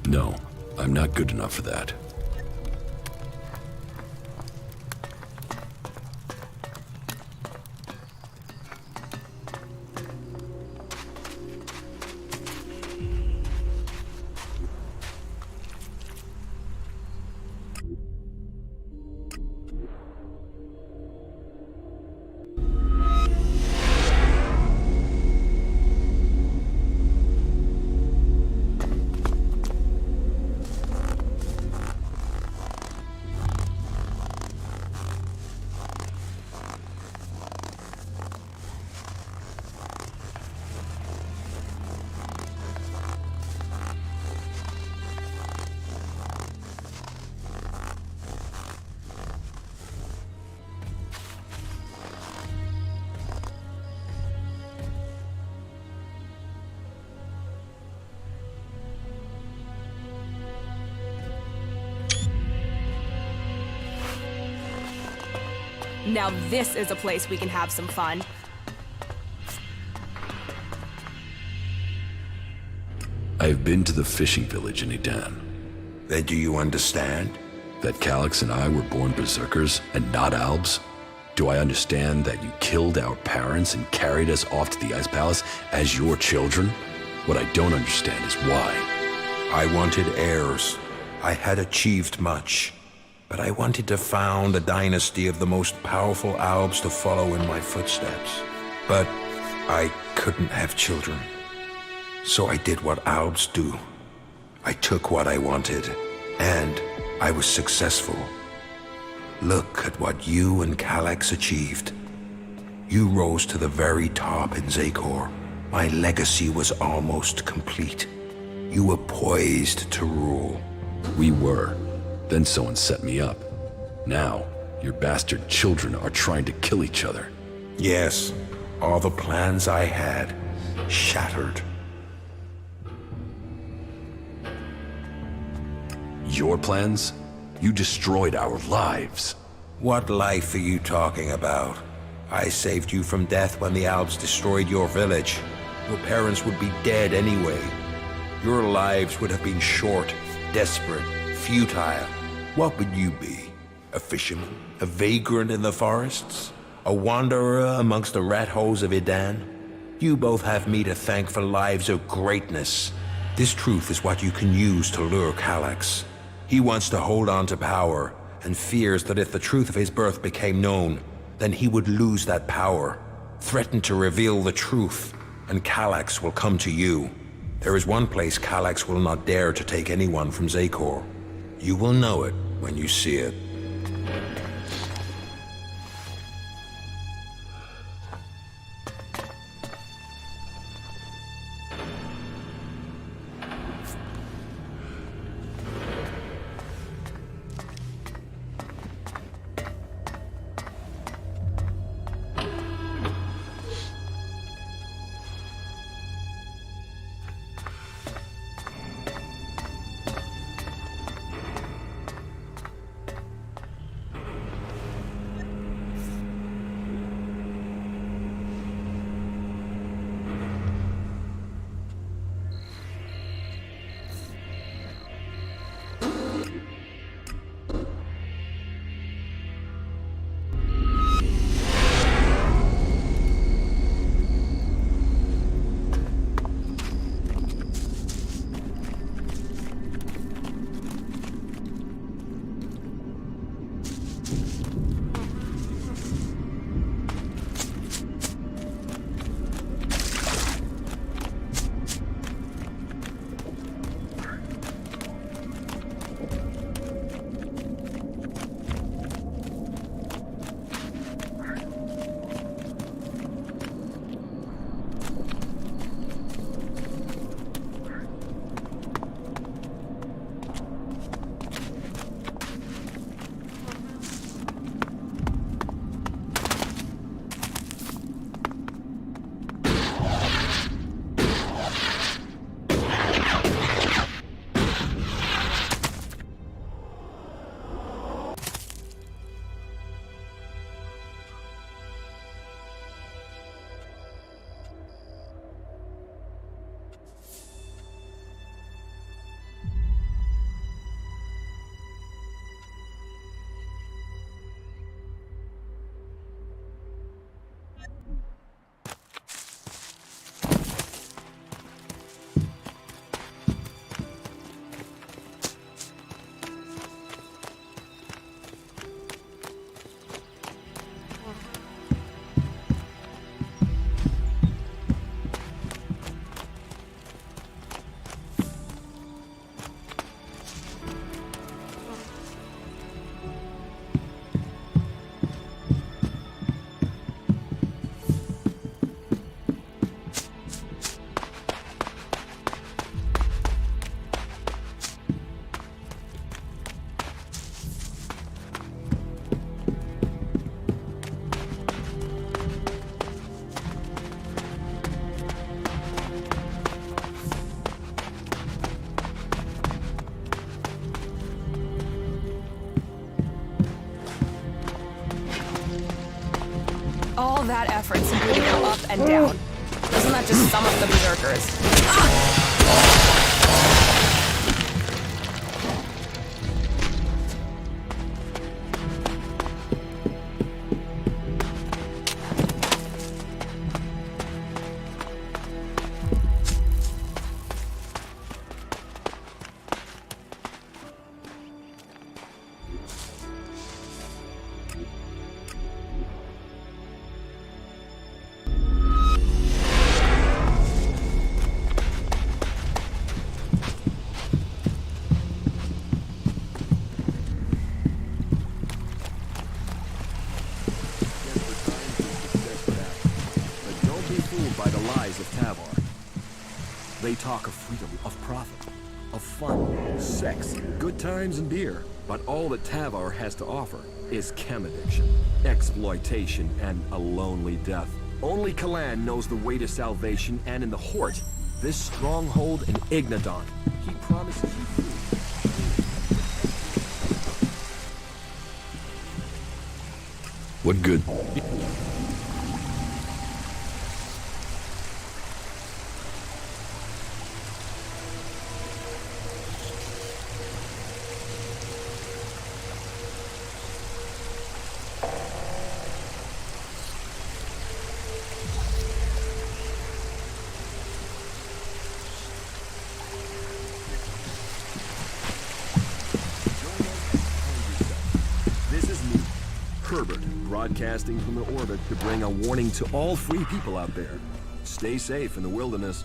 No, I'm not good enough for that. Now this is a place we can have some fun. I've been to the fishing village in Edan. Then do you understand? That Calyx and I were born berserkers and not Albs? Do I understand that you killed our parents and carried us off to the Ice Palace as your children? What I don't understand is why. I wanted heirs. I had achieved much. But I wanted to found a dynasty of the most powerful Albs to follow in my footsteps. But I couldn't have children. So I did what Albs do. I took what I wanted, and I was successful. Look at what you and Calyx achieved. You rose to the very top in Zakor. My legacy was almost complete. You were poised to rule. We were. Then someone set me up. Now, your bastard children are trying to kill each other. Yes, all the plans I had shattered. Your plans? You destroyed our lives. What life are you talking about? I saved you from death when the Albs destroyed your village. Your parents would be dead anyway. Your lives would have been short, desperate, futile. What would you be? A fisherman? A vagrant in the forests? A wanderer amongst the rat holes of Edan? You both have me to thank for lives of greatness. This truth is what you can use to lure Calyx. He wants to hold on to power, and fears that if the truth of his birth became known, then he would lose that power. Threaten to reveal the truth, and Calyx will come to you. There is one place Calyx will not dare to take anyone from Zakor. You will know it when you see it. All that effort simply to go up and down. Doesn't that just sum up the berserkers? They talk of freedom, of profit, of fun, sex, good times and beer. But all that Tavar has to offer is chem addiction, exploitation, and a lonely death. Only Kalan knows the way to salvation, and in the Hort, this stronghold in Ignadon, he promises you food. What good? Broadcasting from the orbit to bring a warning to all free people out there. Stay safe in the wilderness.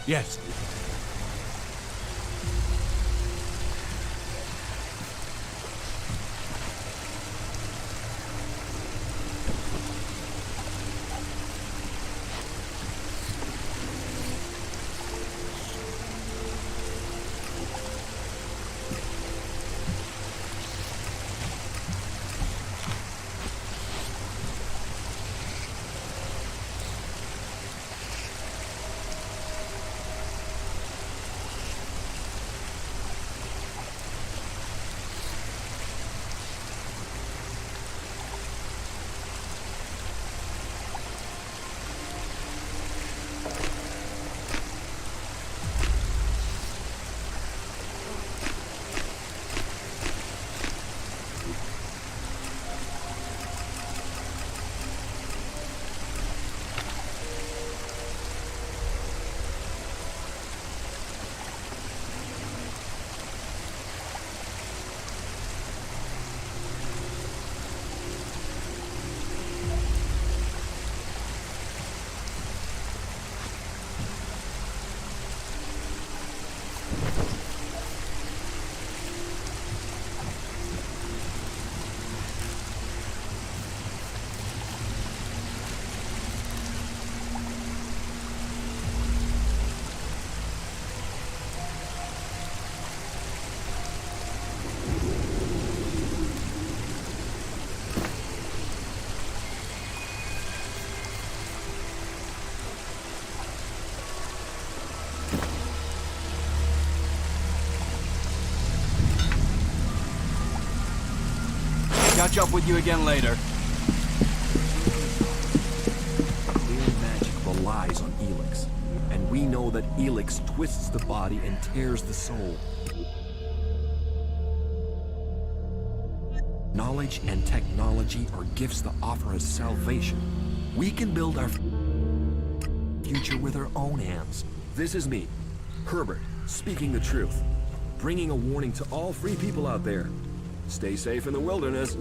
Yes. Catch up with you again later. Their magic relies on Elex, and we know that Elex twists the body and tears the soul. Knowledge and technology are gifts that offer us salvation. We can build our future with our own hands. This is me, Herbert, speaking the truth, bringing a warning to all free people out there. Stay safe in the wilderness.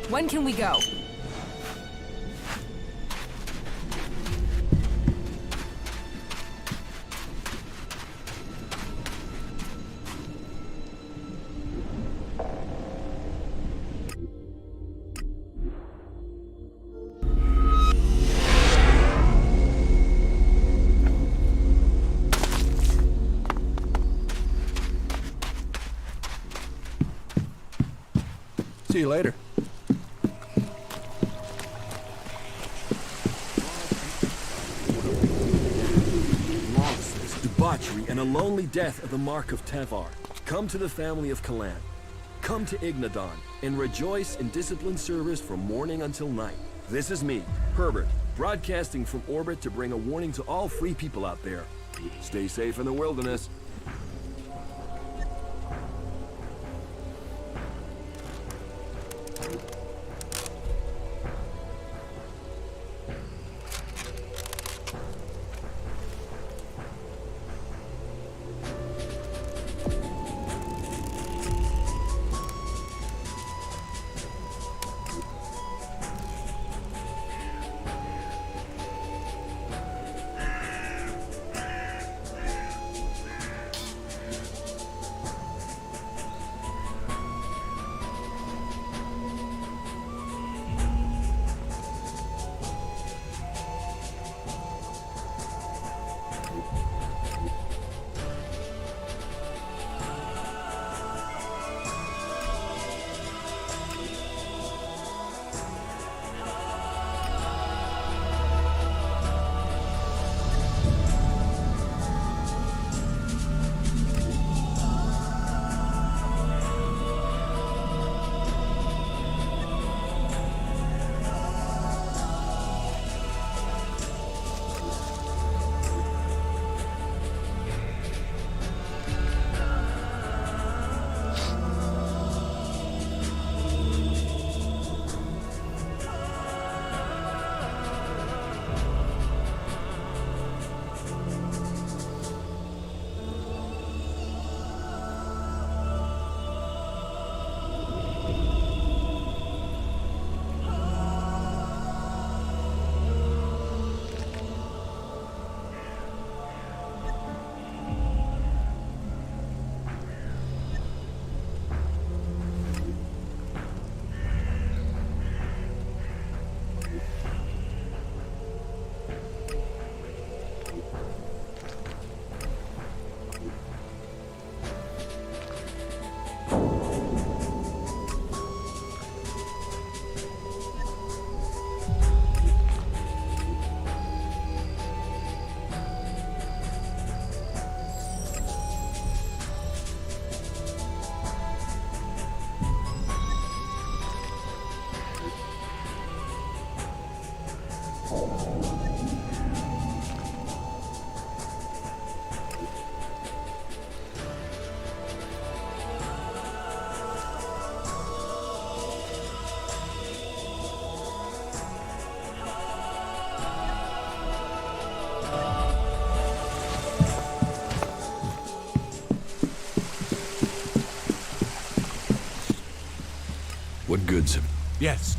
When can we go? See you later. Lawlessness, debauchery, and a lonely death are the mark of Tevar. Come to the family of Kalan. Come to Ignadon, and rejoice in disciplined service from morning until night. This is me, Herbert, broadcasting from orbit to bring a warning to all free people out there. Stay safe in the wilderness. What goods have... Yes.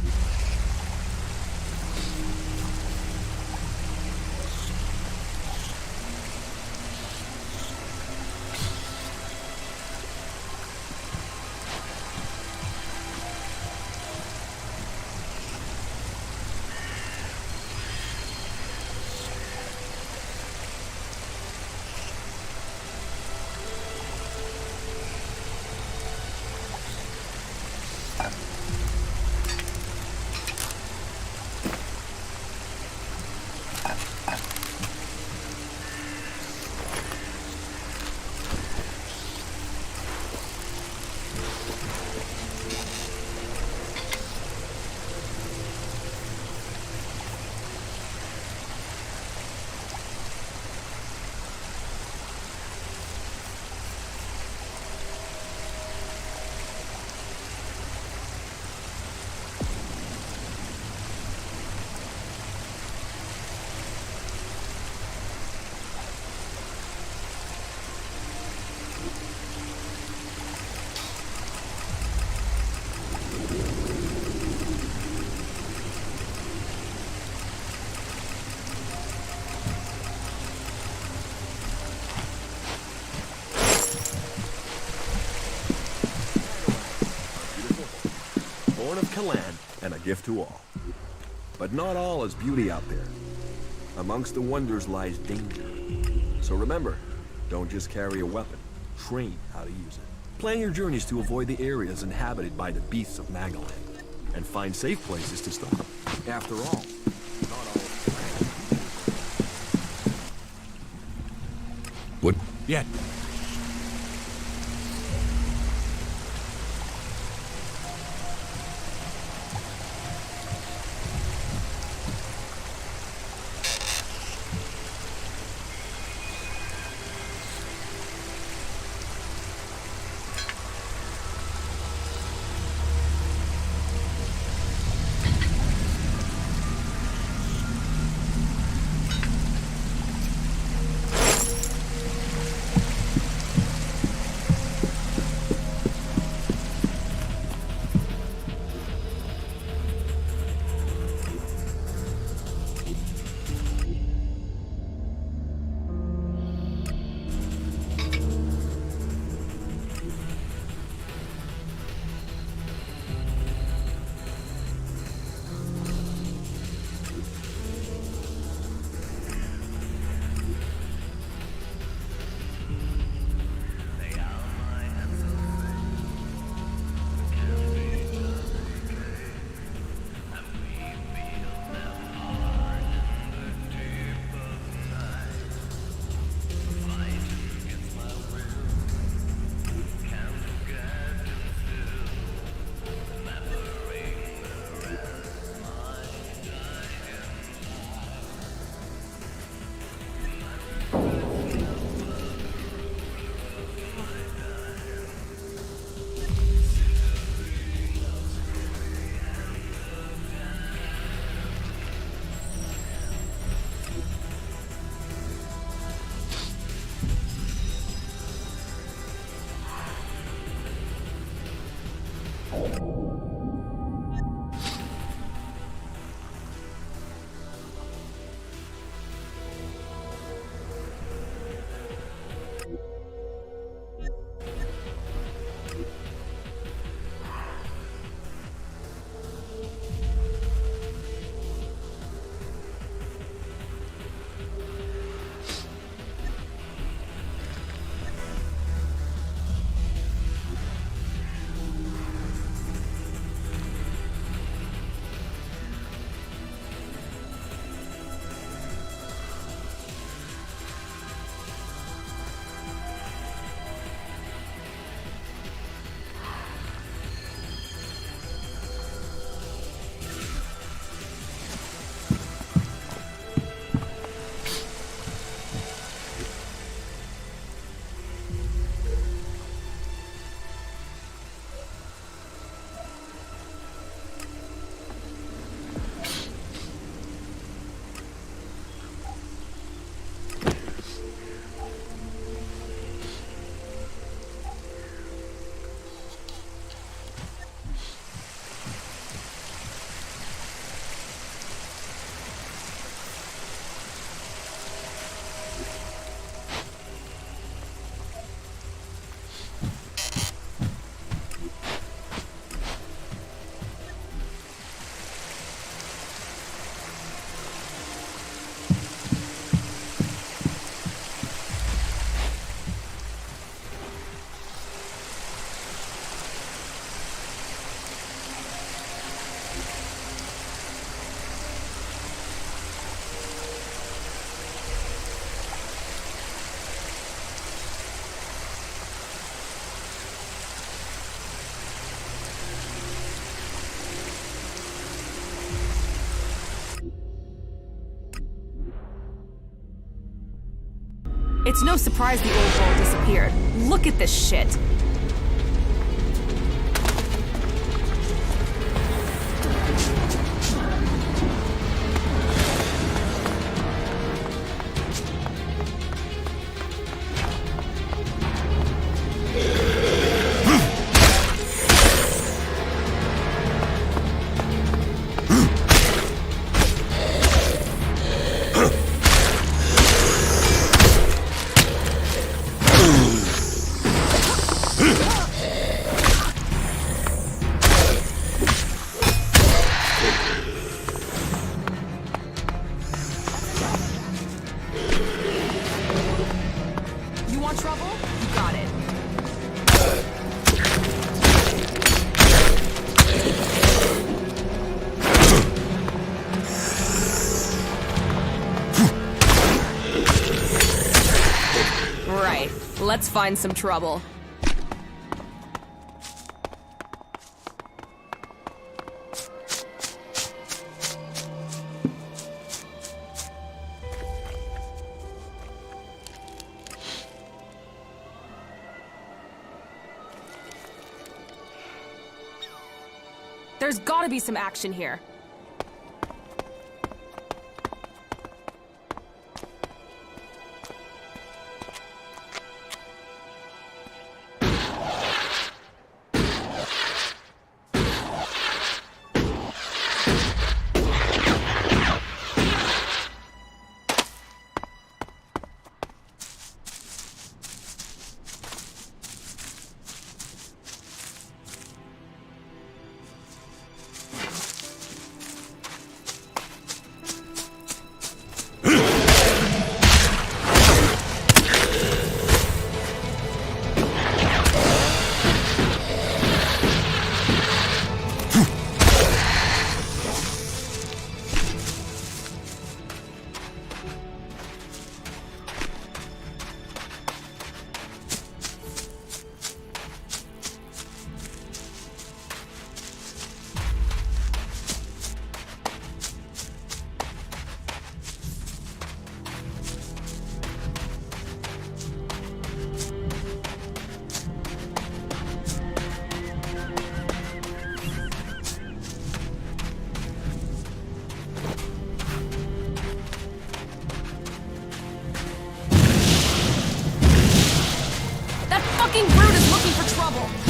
born of Kalan and a gift to all. But not all is beauty out there. Amongst the wonders lies danger. So remember, don't just carry a weapon. Train how to use it. Plan your journeys to avoid the areas inhabited by the beasts of Magalan. And find safe places to stop. After all, not all What? Yeah. It's no surprise the old world disappeared. Look at this shit. Let's find some trouble. There's gotta be some action here. fucking brute is looking for trouble!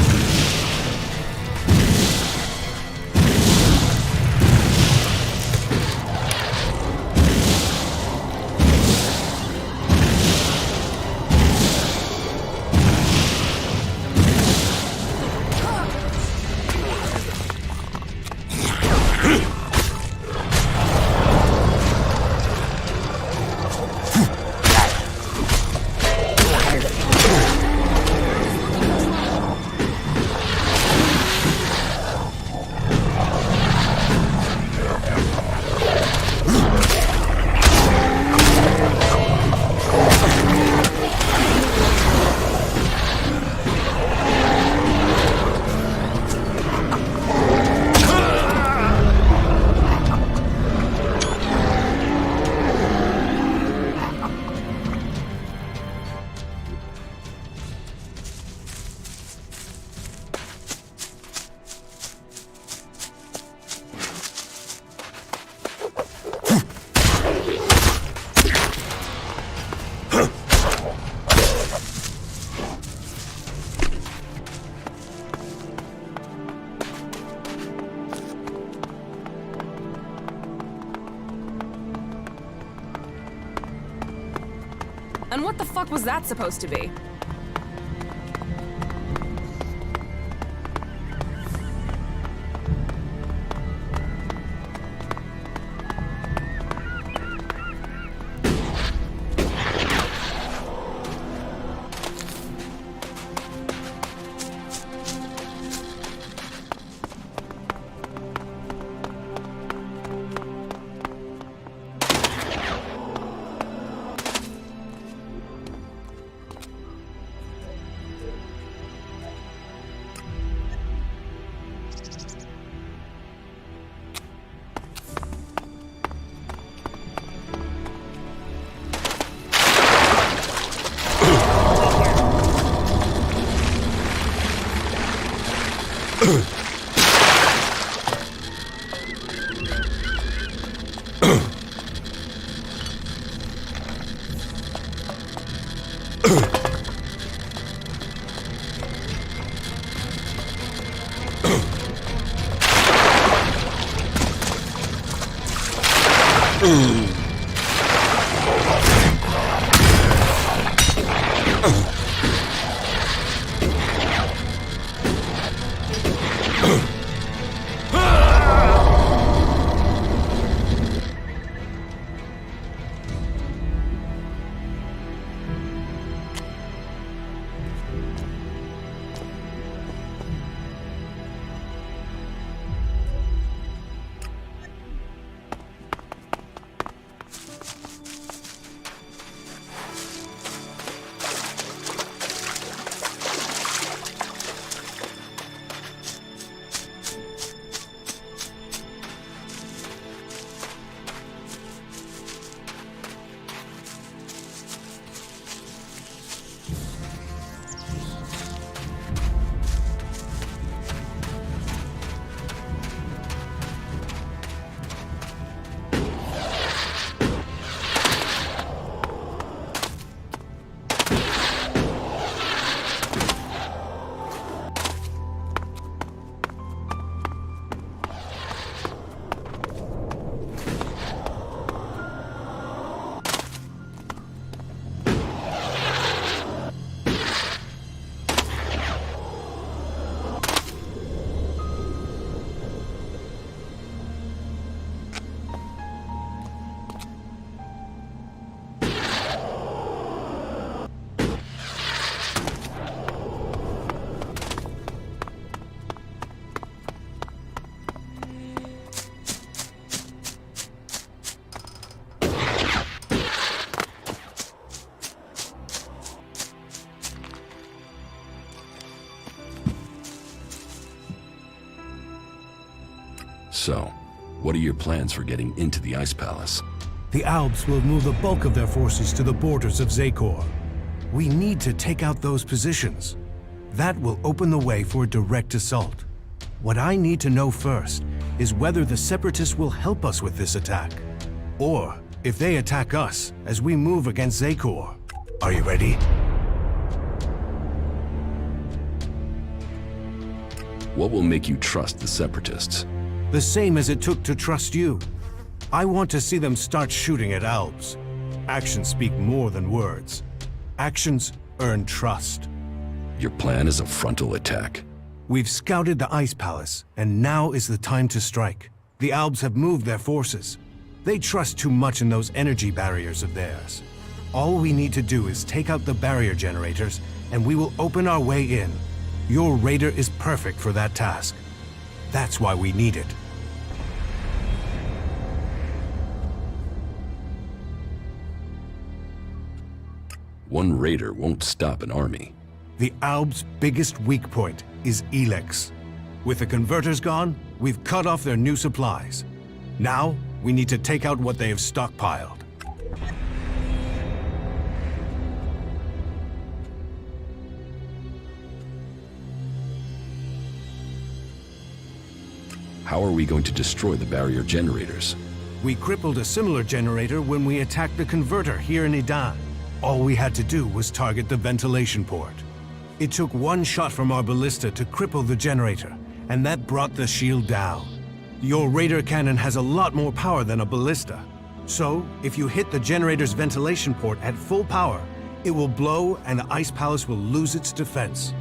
And what the fuck was that supposed to be? So, what are your plans for getting into the Ice Palace? The Albs will move the bulk of their forces to the borders of Zakor. We need to take out those positions. That will open the way for a direct assault. What I need to know first is whether the Separatists will help us with this attack, or if they attack us as we move against Zakor. Are you ready? What will make you trust the Separatists? The same as it took to trust you. I want to see them start shooting at Albs. Actions speak more than words. Actions earn trust. Your plan is a frontal attack. We've scouted the Ice Palace, and now is the time to strike. The Albs have moved their forces. They trust too much in those energy barriers of theirs. All we need to do is take out the barrier generators, and we will open our way in. Your raider is perfect for that task. That's why we need it. One raider won't stop an army. The Albs' biggest weak point is Elex. With the converters gone, we've cut off their new supplies. Now, we need to take out what they have stockpiled. How are we going to destroy the barrier generators? We crippled a similar generator when we attacked the converter here in Idan. All we had to do was target the ventilation port. It took one shot from our ballista to cripple the generator, and that brought the shield down. Your radar cannon has a lot more power than a ballista. So, if you hit the generator's ventilation port at full power, it will blow and the Ice Palace will lose its defense.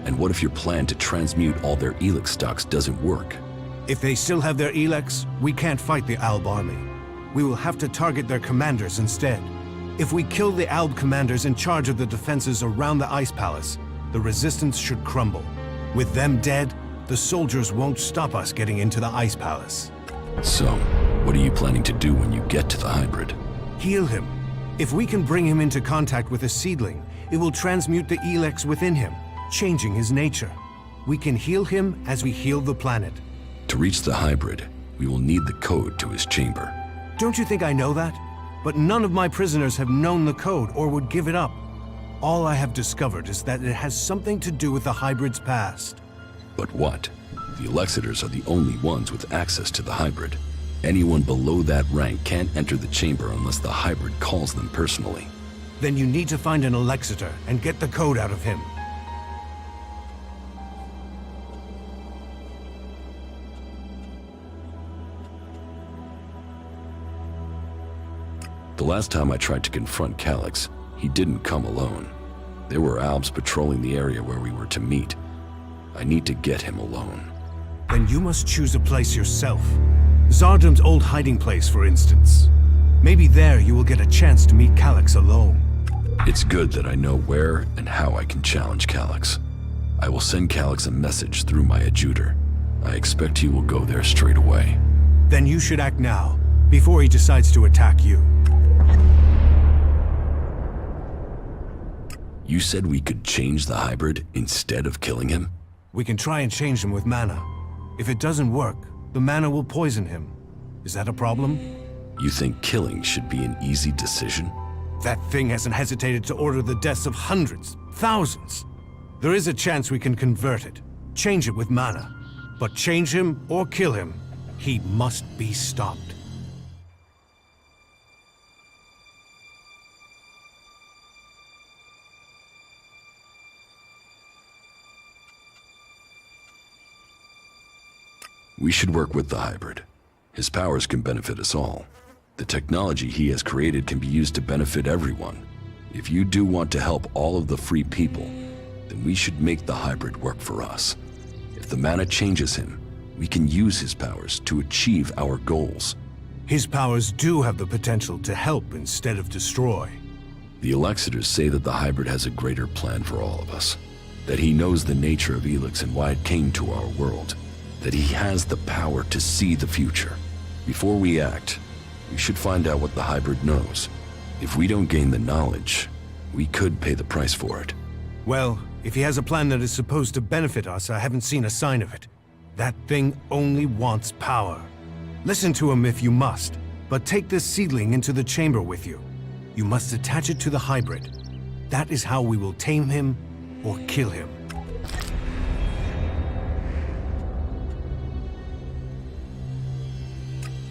And what if your plan to transmute all their Elex stocks doesn't work? If they still have their Elex, we can't fight the Alb army. We will have to target their commanders instead. If we kill the Alb commanders in charge of the defenses around the Ice Palace, the resistance should crumble. With them dead, the soldiers won't stop us getting into the Ice Palace. So, what are you planning to do when you get to the hybrid? Heal him. If we can bring him into contact with a seedling, it will transmute the Elex within him, changing his nature. We can heal him as we heal the planet. To reach the hybrid, we will need the code to his chamber. Don't you think I know that? But none of my prisoners have known the code or would give it up. All I have discovered is that it has something to do with the hybrid's past. But what? The Alexiters are the only ones with access to the hybrid. Anyone below that rank can't enter the chamber unless the hybrid calls them personally. Then you need to find an Alexiter and get the code out of him. The last time I tried to confront Calyx, he didn't come alone. There were Albs patrolling the area where we were to meet. I need to get him alone. Then you must choose a place yourself. Zardum's old hiding place, for instance. Maybe there you will get a chance to meet Calyx alone. It's good that I know where and how I can challenge Calyx. I will send Calyx a message through my adjutor. I expect he will go there straight away. Then you should act now, before he decides to attack you. You said we could change the hybrid instead of killing him? We can try and change him with mana. If it doesn't work, the mana will poison him. Is that a problem? You think killing should be an easy decision? That thing hasn't hesitated to order the deaths of hundreds, thousands. There is a chance we can convert it, change it with mana. But change him or kill him, he must be stopped. We should work with the hybrid. His powers can benefit us all. The technology he has created can be used to benefit everyone. If you do want to help all of the free people, then we should make the hybrid work for us. If the mana changes him, we can use his powers to achieve our goals. His powers do have the potential to help instead of destroy. The Alexiters say that the hybrid has a greater plan for all of us. That he knows the nature of Elex and why it came to our world. That he has the power to see the future. Before we act, we should find out what the hybrid knows. If we don't gain the knowledge, we could pay the price for it. Well, If he has a plan that is supposed to benefit us, I haven't seen a sign of it. That thing only wants power. Listen to him if you must, but take this seedling into the chamber with you. You must attach it to the hybrid. That is how we will tame him or kill him.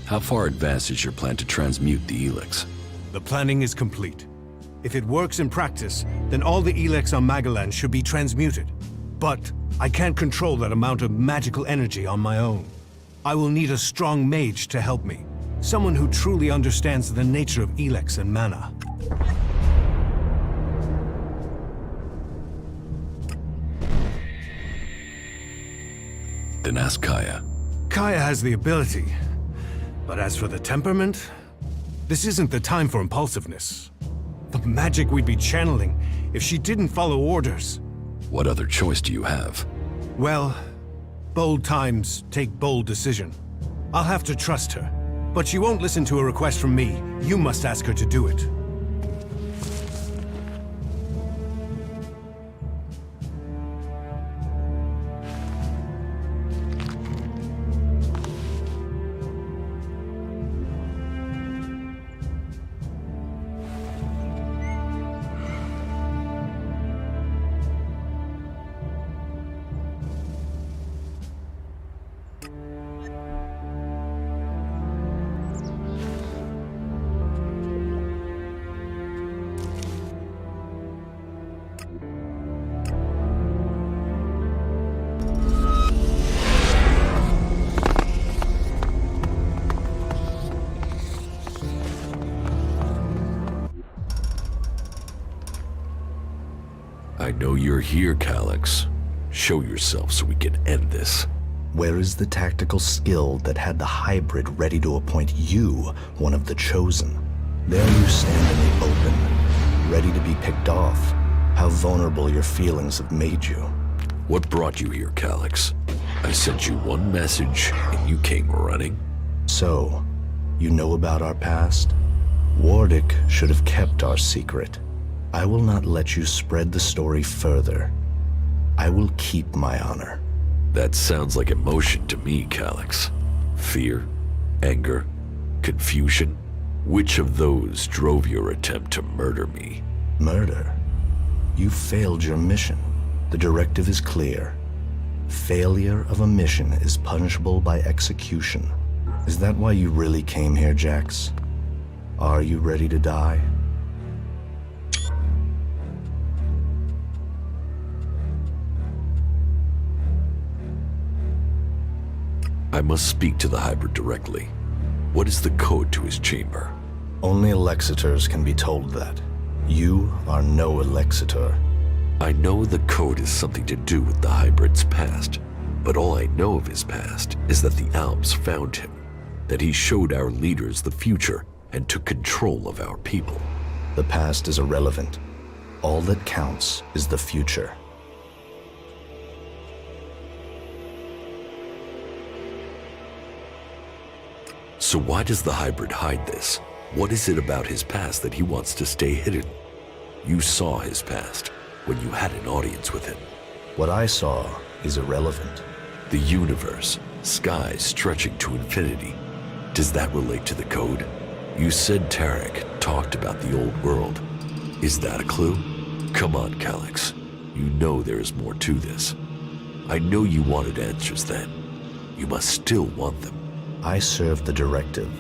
How far advanced is your plan to transmute the Elex? The planning is complete. If it works in practice, then all the Elex on Magalan should be transmuted. But I can't control that amount of magical energy on my own. I will need a strong mage to help me. Someone who truly understands the nature of Elex and mana. Then ask Kaya. Kaya has the ability. But as for the temperament, this isn't the time for impulsiveness. The magic we'd be channeling if she didn't follow orders. What other choice do you have? Well, bold times take bold decision. I'll have to trust her. But she won't listen to a request from me. You must ask her to do it. I know you're here, Calyx. Show yourself so we can end this. Where is the tactical skill that had the hybrid ready to appoint you one of the chosen? There you stand in the open, ready to be picked off. How vulnerable your feelings have made you. What brought you here, Calyx? I sent you one message, and you came running? So, you know about our past? Nordic should have kept our secret. I will not let you spread the story further. I will keep my honor. That sounds like emotion to me, Calyx. Fear, anger, confusion. Which of those drove your attempt to murder me? Murder? You failed your mission. The directive is clear. Failure of a mission is punishable by execution. Is that why you really came here, Jax? Are you ready to die? I must speak to the hybrid directly. What is the code to his chamber? Only Alexitors can be told that. You are no Alexitor. I know the code has something to do with the hybrid's past, but all I know of his past is that the Alps found him, that he showed our leaders the future and took control of our people. The past is irrelevant. All that counts is the future. So why does the hybrid hide this? What is it about his past that he wants to stay hidden? You saw his past when you had an audience with him. What I saw is irrelevant. The universe, skies stretching to infinity. Does that relate to the code? You said Tarek talked about the old world. Is that a clue? Come on, Calyx. You know there is more to this. I know you wanted answers then. You must still want them. I serve the directive.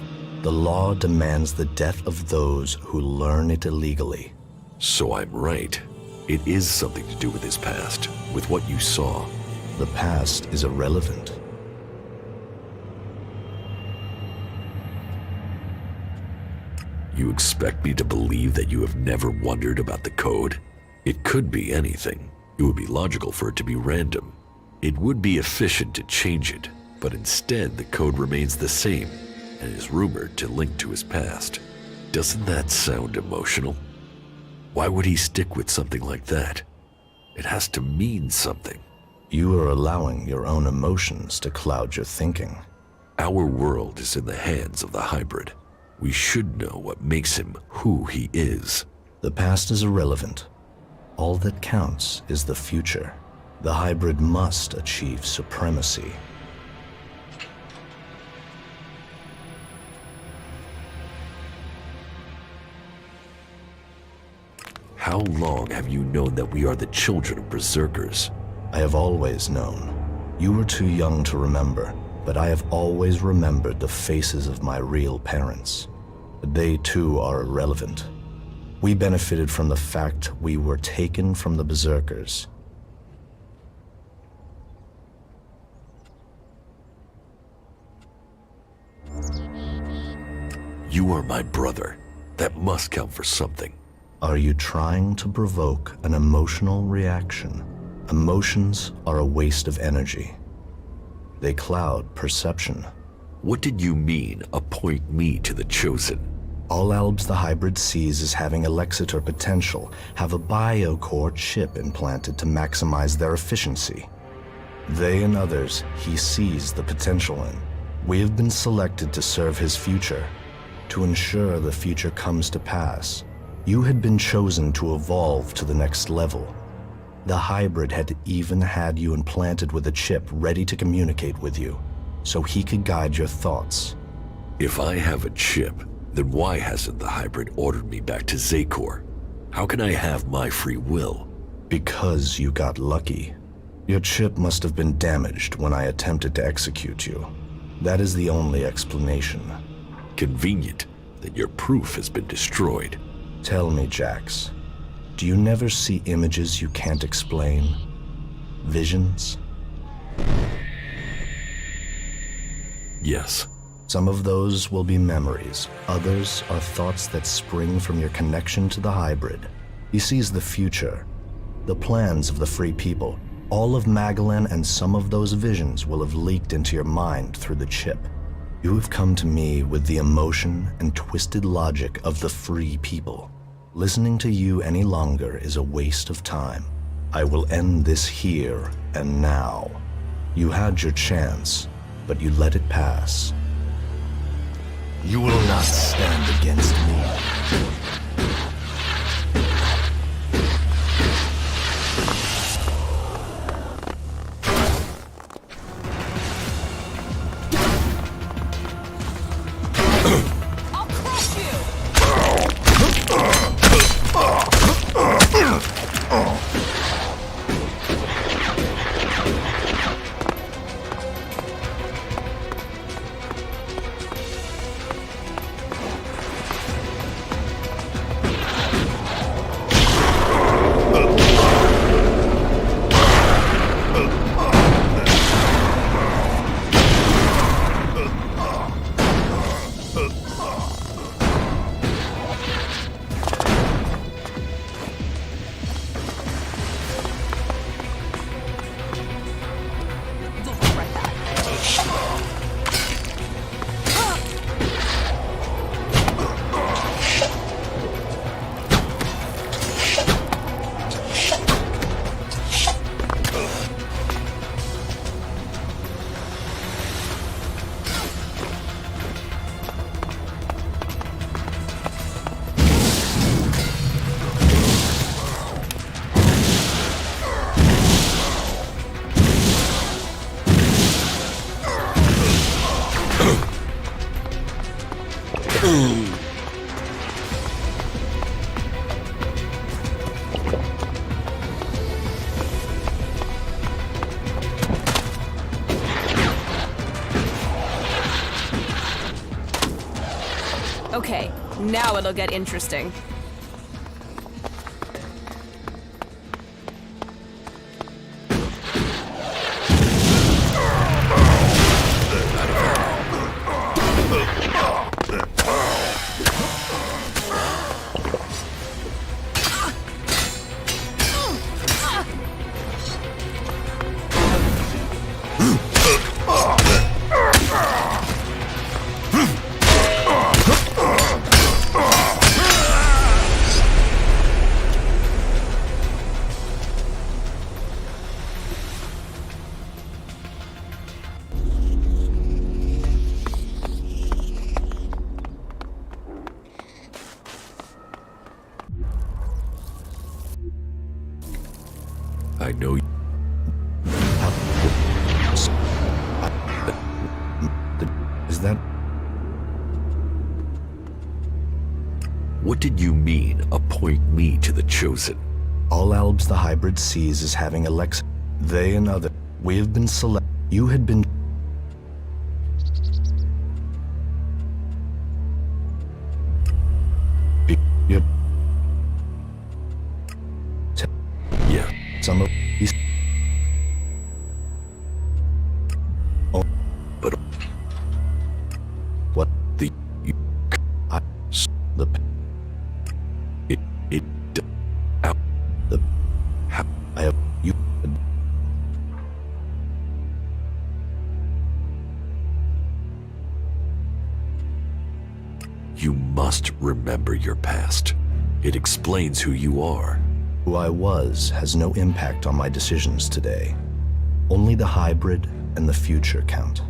The law demands the death of those who learn it illegally. So I'm right. It is something to do with his past, with what you saw. The past is irrelevant. You expect me to believe that you have never wondered about the code? It could be anything. It would be logical for it to be random. It would be efficient to change it, but instead the code remains the same and is rumored to link to his past. Doesn't that sound emotional? Why would he stick with something like that? It has to mean something. You are allowing your own emotions to cloud your thinking. Our world is in the hands of the hybrid. We should know what makes him who he is. The past is irrelevant. All that counts is the future. The hybrid must achieve supremacy. How long have you known that we are the children of berserkers? I have always known. You were too young to remember, but I have always remembered the faces of my real parents. They too are irrelevant. We benefited from the fact we were taken from the berserkers. You are my brother. That must count for something. Are you trying to provoke an emotional reaction? Emotions are a waste of energy. They cloud perception. What did you mean, appoint me to the chosen? All Albs the hybrid sees as having Elexitor potential have a biocore chip implanted to maximize their efficiency. They and others he sees the potential in. We have been selected to serve his future, to ensure the future comes to pass. You had been chosen to evolve to the next level. The hybrid had even had you implanted with a chip ready to communicate with you, so he could guide your thoughts. If I have a chip, then why hasn't the hybrid ordered me back to Zakor? How can I have my free will? Because you got lucky. Your chip must have been damaged when I attempted to execute you. That is the only explanation. Convenient that your proof has been destroyed. Tell me, Jax, do you never see images you can't explain? Visions? Yes. Some of those will be memories. Others are thoughts that spring from your connection to the hybrid. He sees the future, the plans of the free people. All of Magalan and some of those visions will have leaked into your mind through the chip. You have come to me with the emotion and twisted logic of the free people. Listening to you any longer is a waste of time. I will end this here and now. You had your chance, but you let it pass. You will not stand against me. I'll crush you! Okay, now it'll get interesting. that... What did you mean, appoint me to the Chosen? All Albs the hybrid sees as having Elex. They and other. We have been select. You had been... Yep. Yeah. Some of these... Oh. But... What? The... I... The... It... Out. The... How... I have... You... You must remember your past. It explains who you are. Who I was has no impact on my decisions today. Only the hybrid and the future count.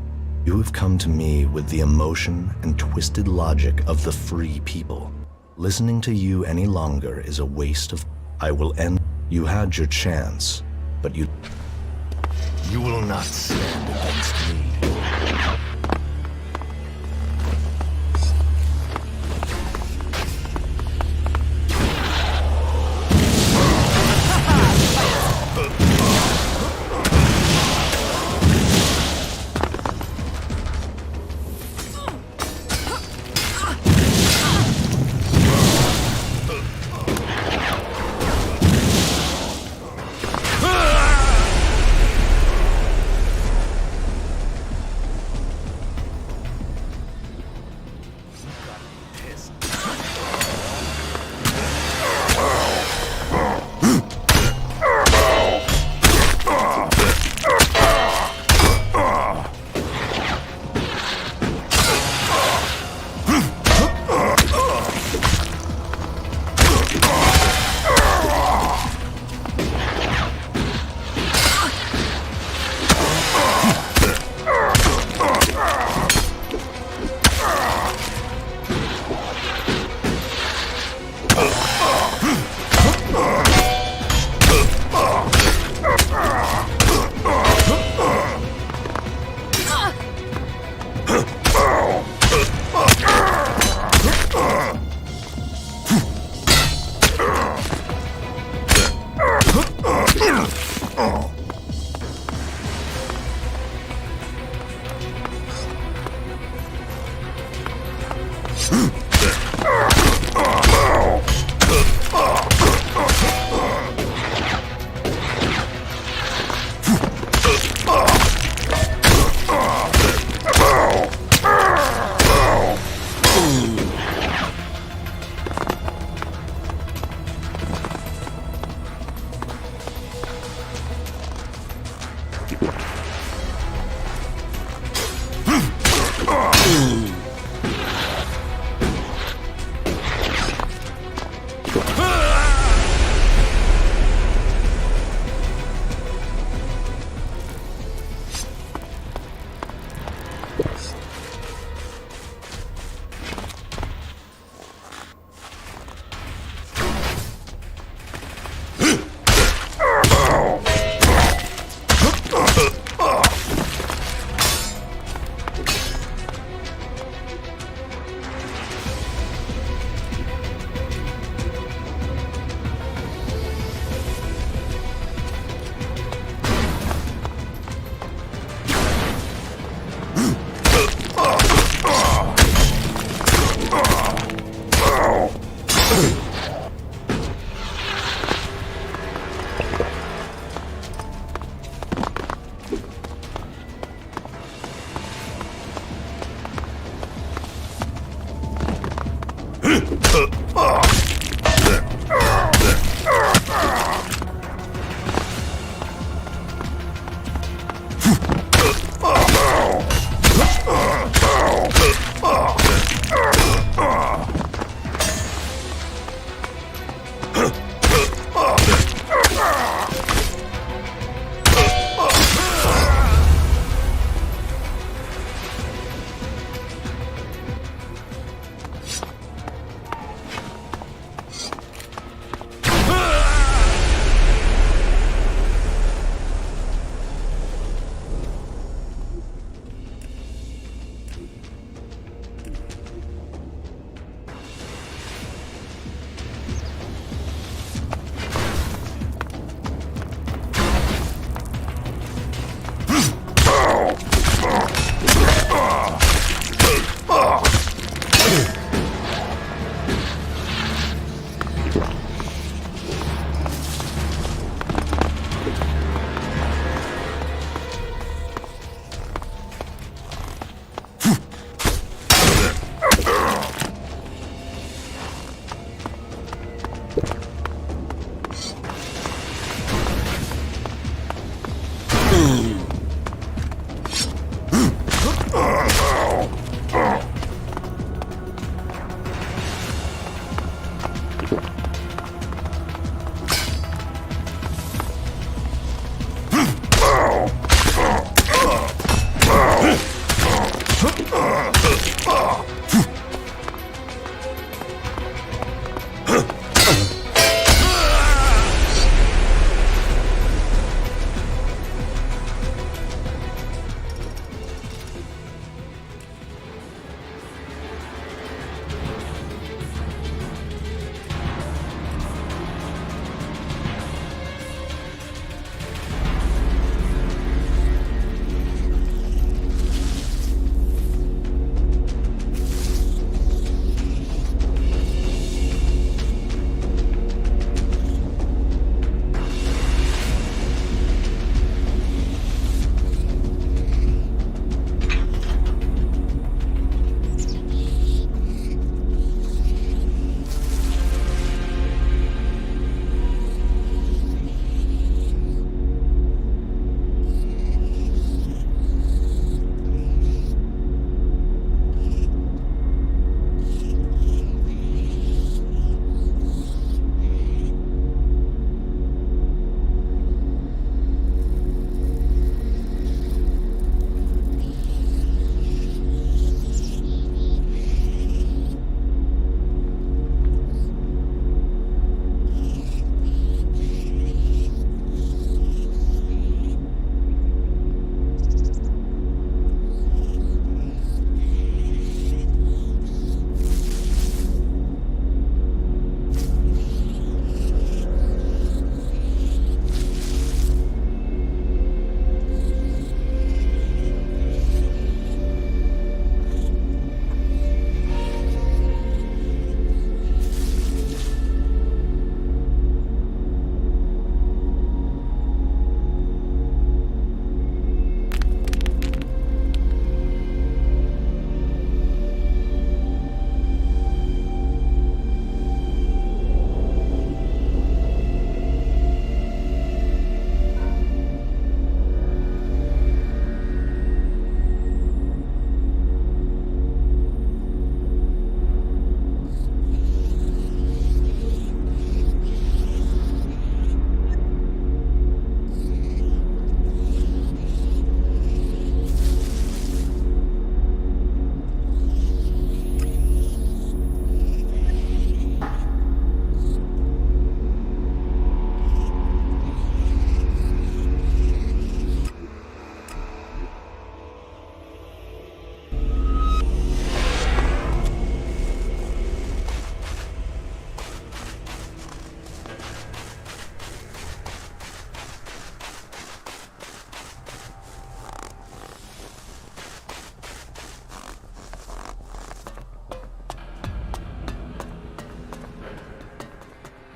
You have come to me with the emotion and twisted logic of the free people. Listening to you any longer is a waste of... I will end... You had your chance, but you... You will not stand against me.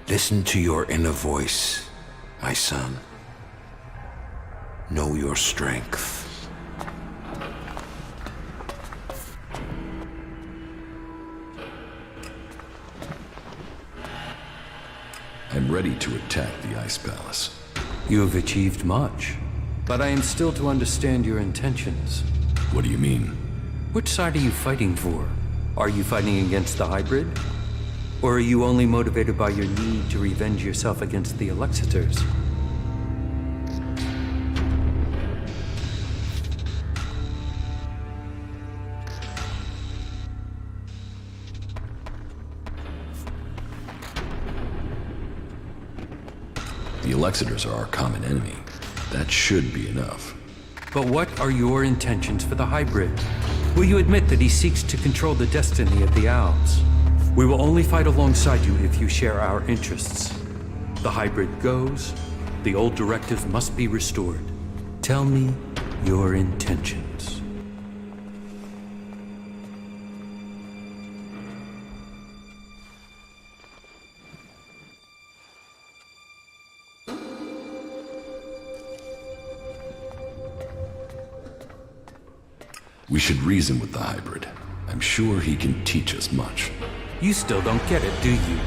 Listen to your inner voice, my son. Know your strength. I'm ready to attack the Ice Palace. You have achieved much, but I am still to understand your intentions. What do you mean? Which side are you fighting for? Are you fighting against the hybrid? Or are you only motivated by your need to revenge yourself against the Alexiters? The Alexiters are our common enemy. That should be enough. But what are your intentions for the hybrid? Will you admit that he seeks to control the destiny of the Alps? We will only fight alongside you if you share our interests. The hybrid goes, the old directive must be restored. Tell me your intentions. We should reason with the hybrid. I'm sure he can teach us much. You still don't get it, do you?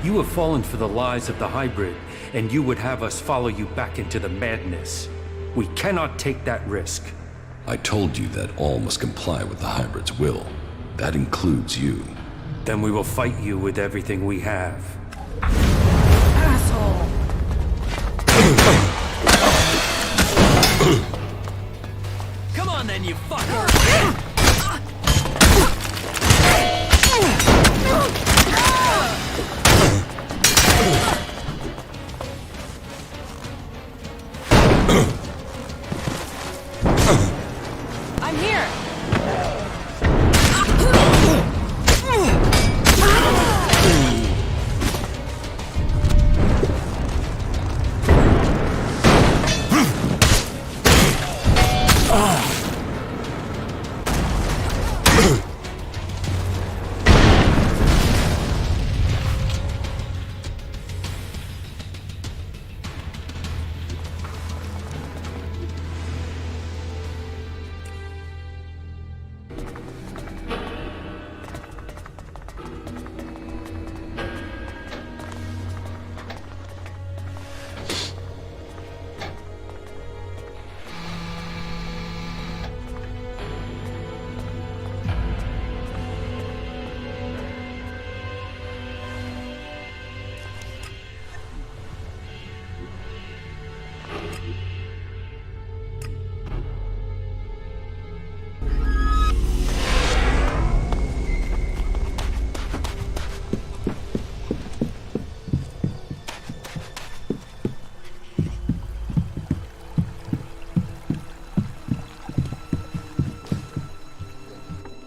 You have fallen for the lies of the hybrid, and you would have us follow you back into the madness. We cannot take that risk. I told you that all must comply with the hybrid's will. That includes you. Then we will fight you with everything we have. Asshole! Come on then, you fucker! I'm here!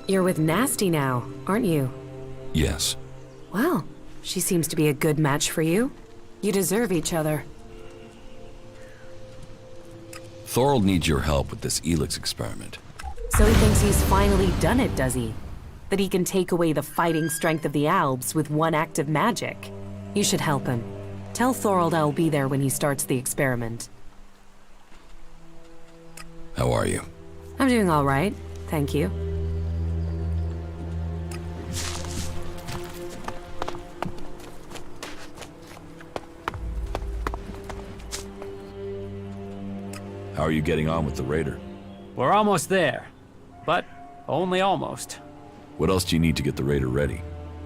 You're with Nasty now, aren't you? Yes. Well, she seems to be a good match for you. You deserve each other. Thorold needs your help with this Elex experiment. So he thinks he's finally done it, does he? That he can take away the fighting strength of the Albs with one act of magic. You should help him. Tell Thorold I'll be there when he starts the experiment. How are you? I'm doing all right, thank you. How are you getting on with the Raider? We're almost there. But only almost. What else do you need to get the Raider ready?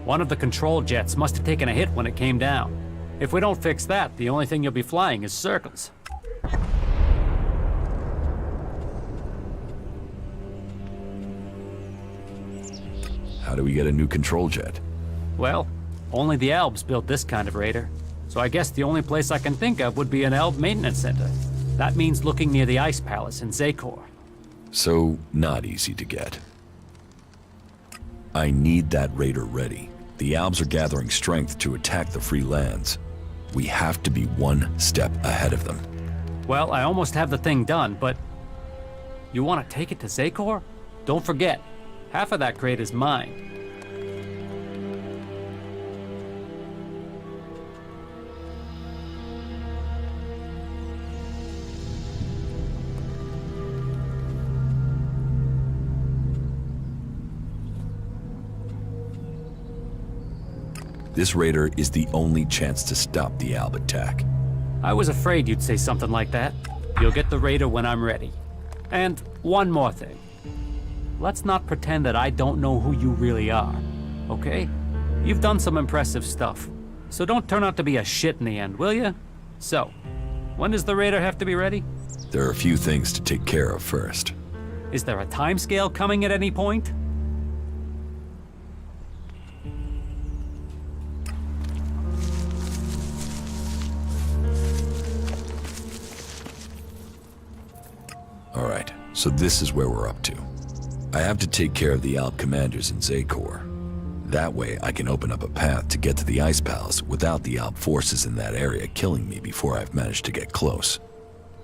One of the control jets must have taken a hit when it came down. If we don't fix that, the only thing you'll be flying is circles. How do we get a new control jet? Well, only the Albs built this kind of Raider. So I guess the only place I can think of would be an Alb maintenance center. That means looking near the Ice Palace in Zakor. So, not easy to get. I need that Raider ready. The Albs are gathering strength to attack the free lands. We have to be one step ahead of them. Well, I almost have the thing done, but... You want to take it to Zakor? Don't forget, half of that crate is mine. This Raider is the only chance to stop the Alb attack. I was afraid you'd say something like that. You'll get the Raider when I'm ready. And one more thing. Let's not pretend that I don't know who you really are, okay? You've done some impressive stuff, so don't turn out to be a shit in the end, will ya? So, when does the Raider have to be ready? There are a few things to take care of first. Is there a timescale coming at any point? All right, so this is where we're up to. I have to take care of the Alb commanders in Zakor. That way, I can open up a path to get to the Ice Palace without the Alb forces in that area killing me before I've managed to get close.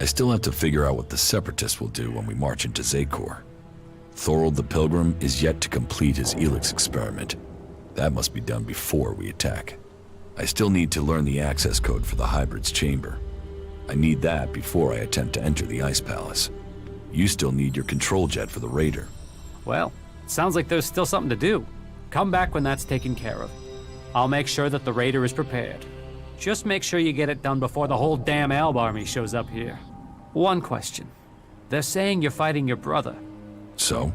I still have to figure out what the Separatists will do when we march into Zakor. Thorold the Pilgrim is yet to complete his Elex experiment. That must be done before we attack. I still need to learn the access code for the Hybrid's chamber. I need that before I attempt to enter the Ice Palace. You still need your control jet for the Raider. Well, it sounds like there's still something to do. Come back when that's taken care of. I'll make sure that the Raider is prepared. Just make sure you get it done before the whole damn Alb army shows up here. One question. They're saying you're fighting your brother. So?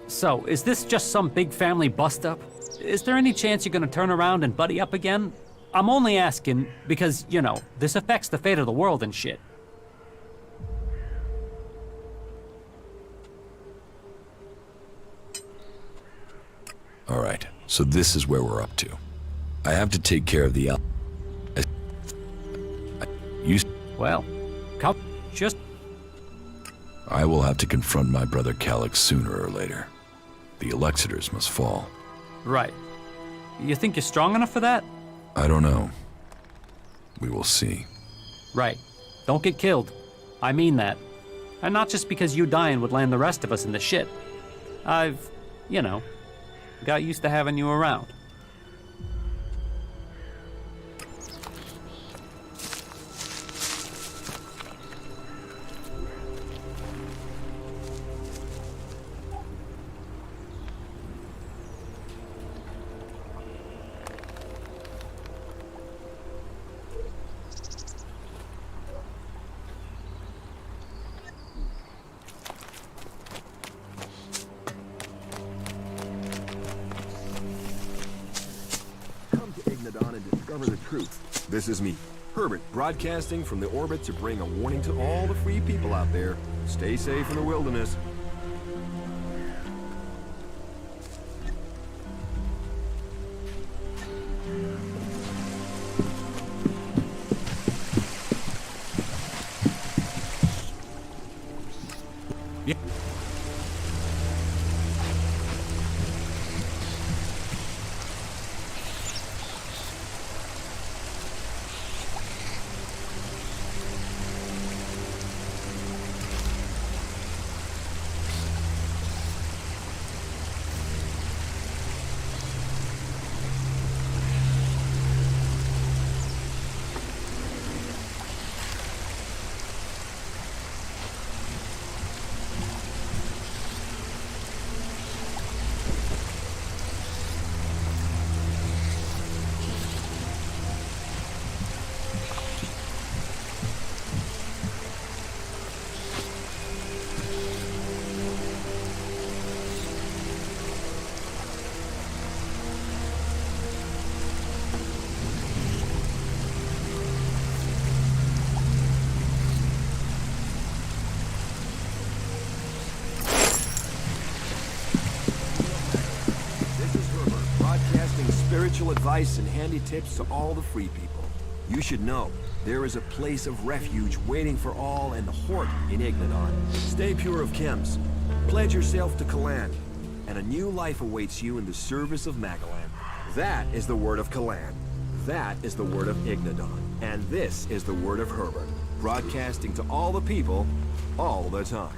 So, is this just some big family bust-up? Is there any chance you're gonna turn around and buddy up again? I'm only asking because, you know, this affects the fate of the world and shit. All right, so this is where we're up to. I have to take care of the Well, come, just... I will have to confront my brother Elex sooner or later. The Elexitors must fall. Right. You think you're strong enough for that? I don't know. We will see. Right. Don't get killed. I mean that. And not just because you dying would land the rest of us in the shit. I've, you know, got used to having you around. The truth. This is me, Herbert, broadcasting from the orbit to bring a warning to all the free people out there. Stay safe in the wilderness. Spiritual advice and handy tips to all the free people. You should know, there is a place of refuge waiting for all and the Horde in Ignadon. Stay pure of chems, pledge yourself to Kalan, and a new life awaits you in the service of Magalan. That is the word of Kalan. That is the word of Ignadon. And this is the word of Herbert, broadcasting to all the people, all the time.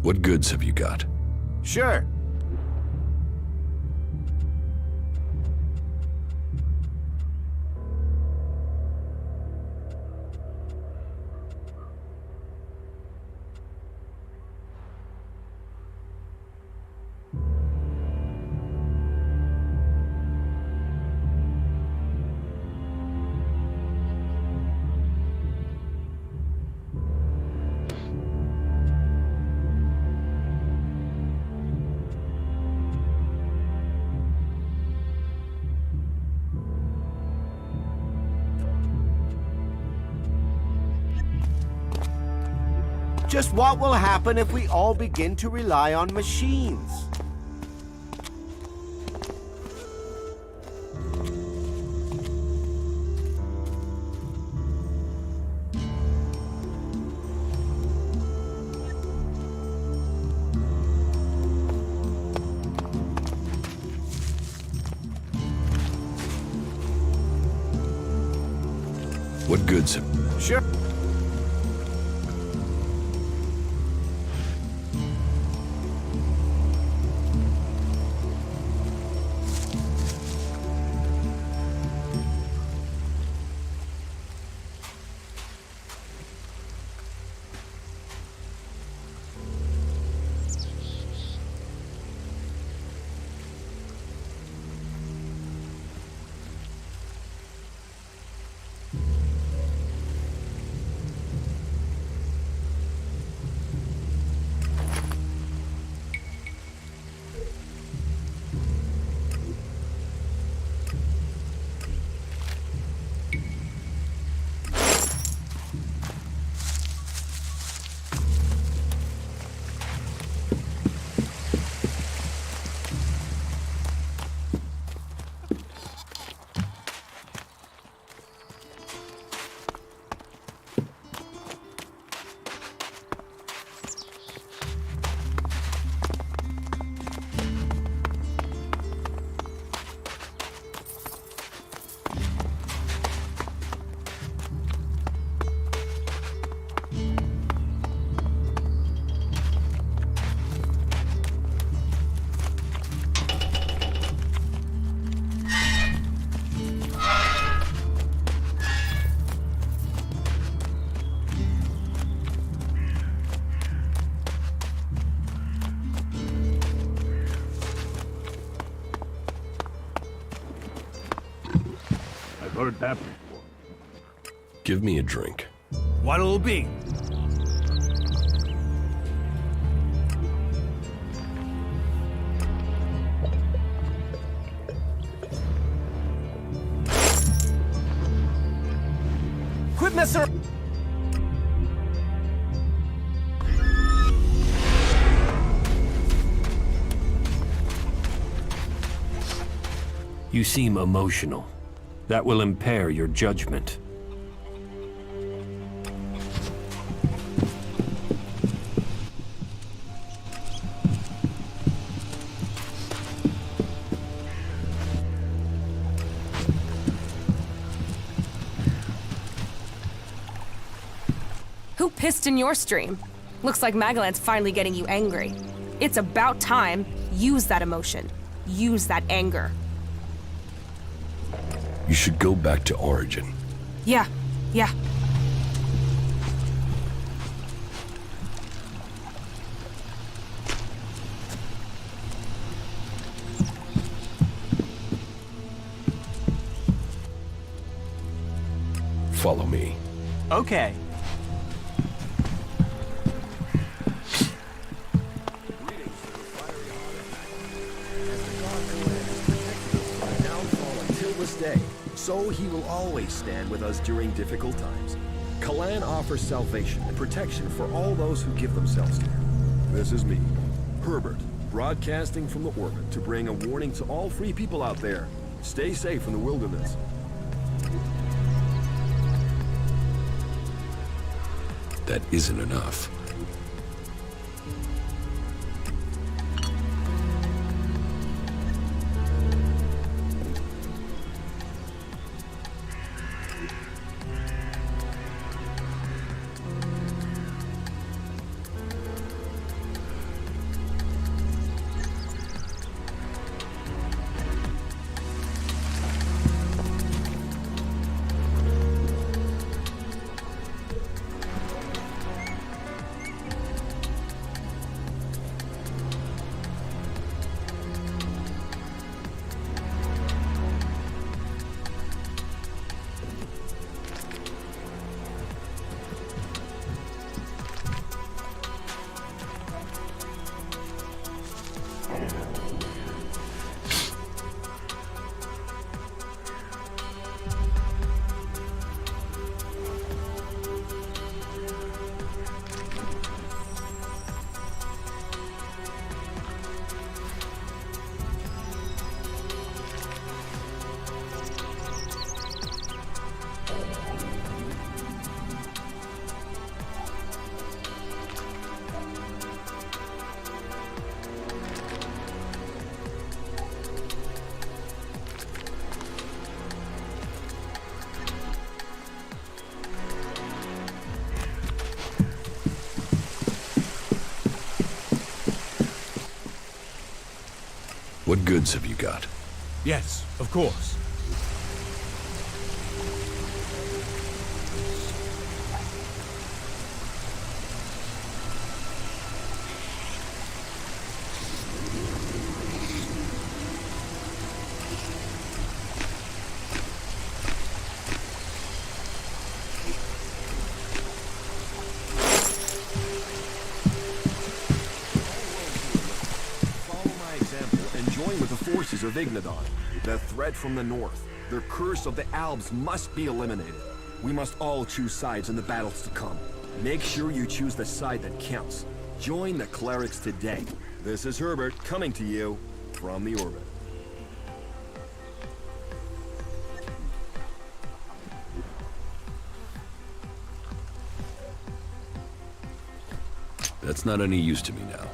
What goods have you got? Sure. Just what will happen if we all begin to rely on machines? What good's it? Sure. Heard that before. Give me a drink. What'll it be? Quit messing around. You seem emotional. That will impair your judgment. Who pissed in your stream? Looks like Magalan's finally getting you angry. It's about time. Use that emotion. Use that anger. You should go back to Origin. Yeah. Follow me. Okay. So he will always stand with us during difficult times. Kalan offers salvation and protection for all those who give themselves to him. This is me, Herbert, broadcasting from the orbit to bring a warning to all free people out there. Stay safe in the wilderness. That isn't enough. What goods have you got? Yes, of course. Of Ignadon, the threat from the north. The curse of the Alps must be eliminated. We must all choose sides in the battles to come. Make sure you choose the side that counts. Join the clerics today. This is Herbert coming to you from the orbit. That's not any use to me now.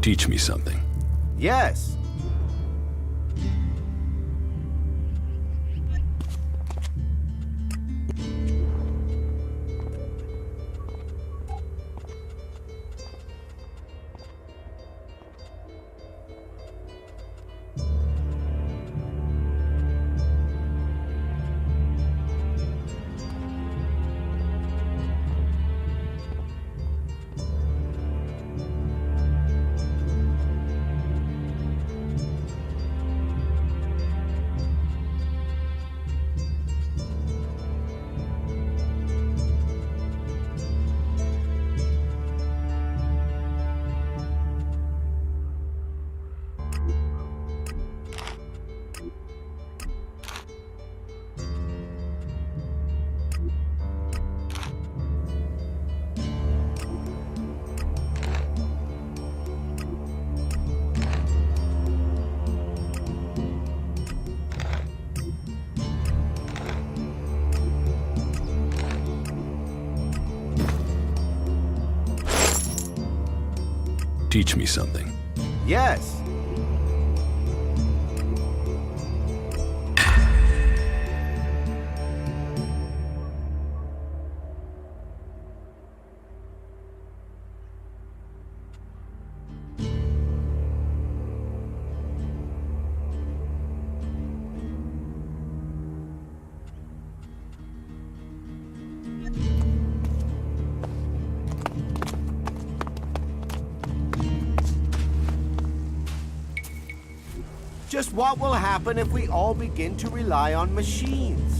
Teach me something. Yes. Teach me something. Yes. Just what will happen if we all begin to rely on machines?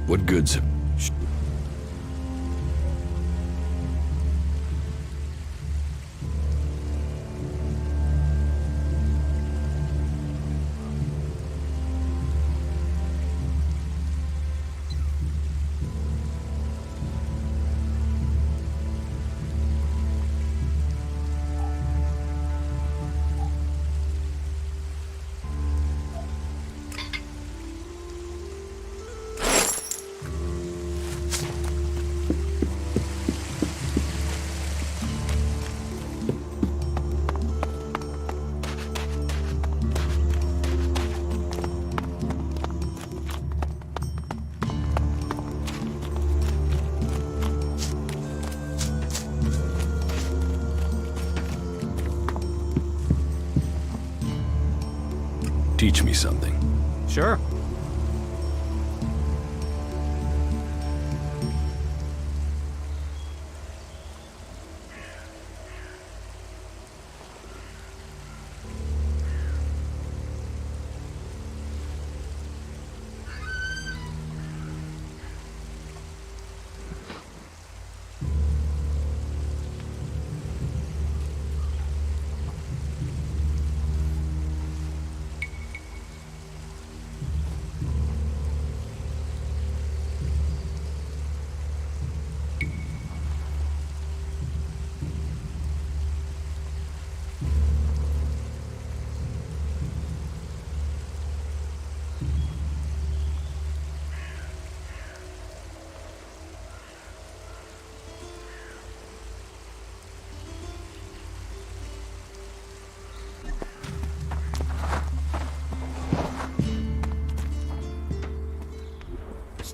What goods? Teach me something. Sure.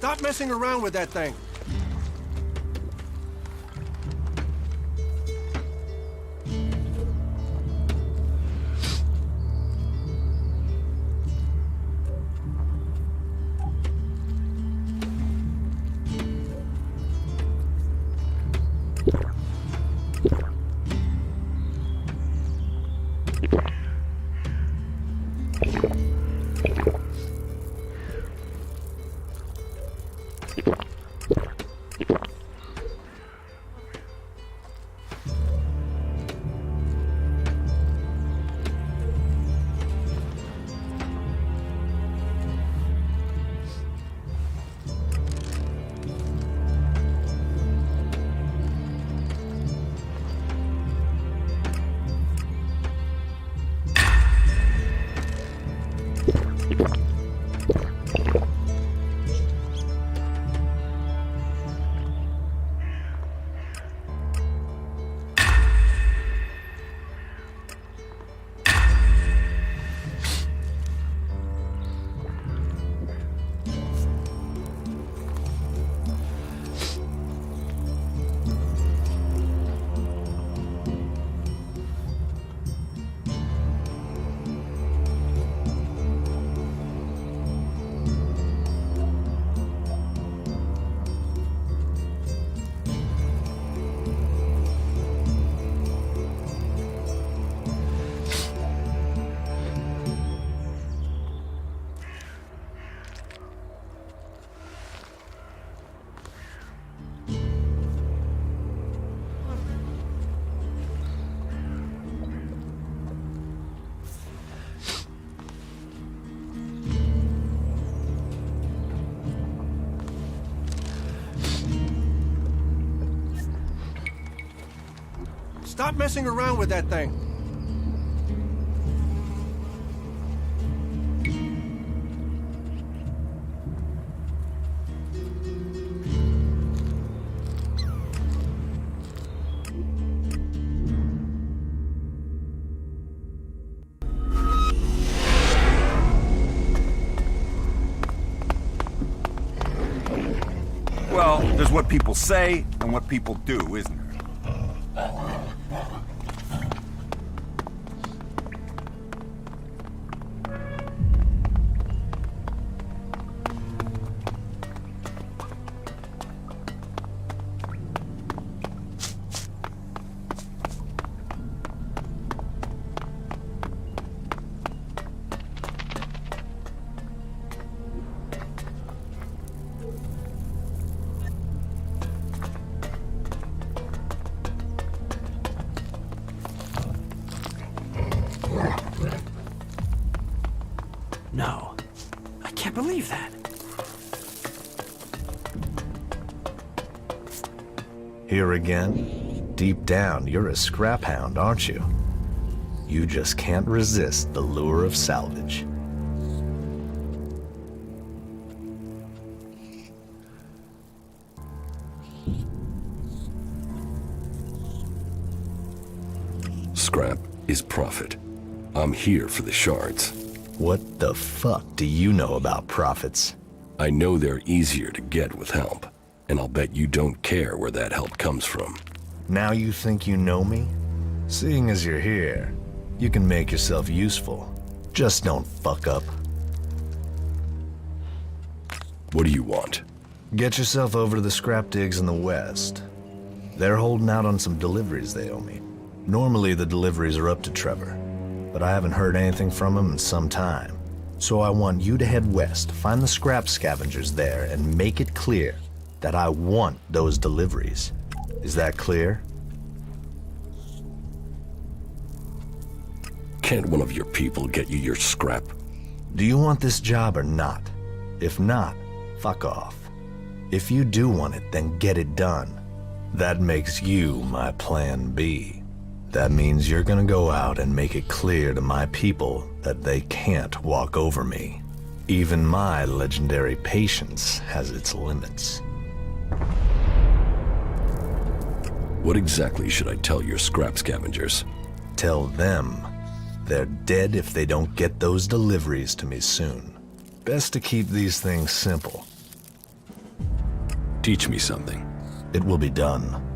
Stop messing around with that thing. Stop messing around with that thing. Well, there's what people say and what people do, isn't there? No. I can't believe that. Here again? Deep down, you're a scrap hound, aren't you? You just can't resist the lure of salvage. Scrap is profit. I'm here for the shards. What the fuck do you know about profits? I know they're easier to get with help, and I'll bet you don't care where that help comes from. Now you think you know me? Seeing as you're here, you can make yourself useful. Just don't fuck up. What do you want? Get yourself over to the scrap digs in the west. They're holding out on some deliveries they owe me. Normally the deliveries are up to Trevor, but I haven't heard anything from him in some time. So I want you to head west, find the scrap scavengers there, and make it clear that I want those deliveries. Is that clear? Can't one of your people get you your scrap? Do you want this job or not? If not, fuck off. If you do want it, then get it done. That makes you my plan B. That means you're gonna go out and make it clear to my people that they can't walk over me. Even my legendary patience has its limits. What exactly should I tell your scrap scavengers? Tell them they're dead if they don't get those deliveries to me soon. Best to keep these things simple. Teach me something. It will be done.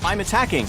I'm attacking.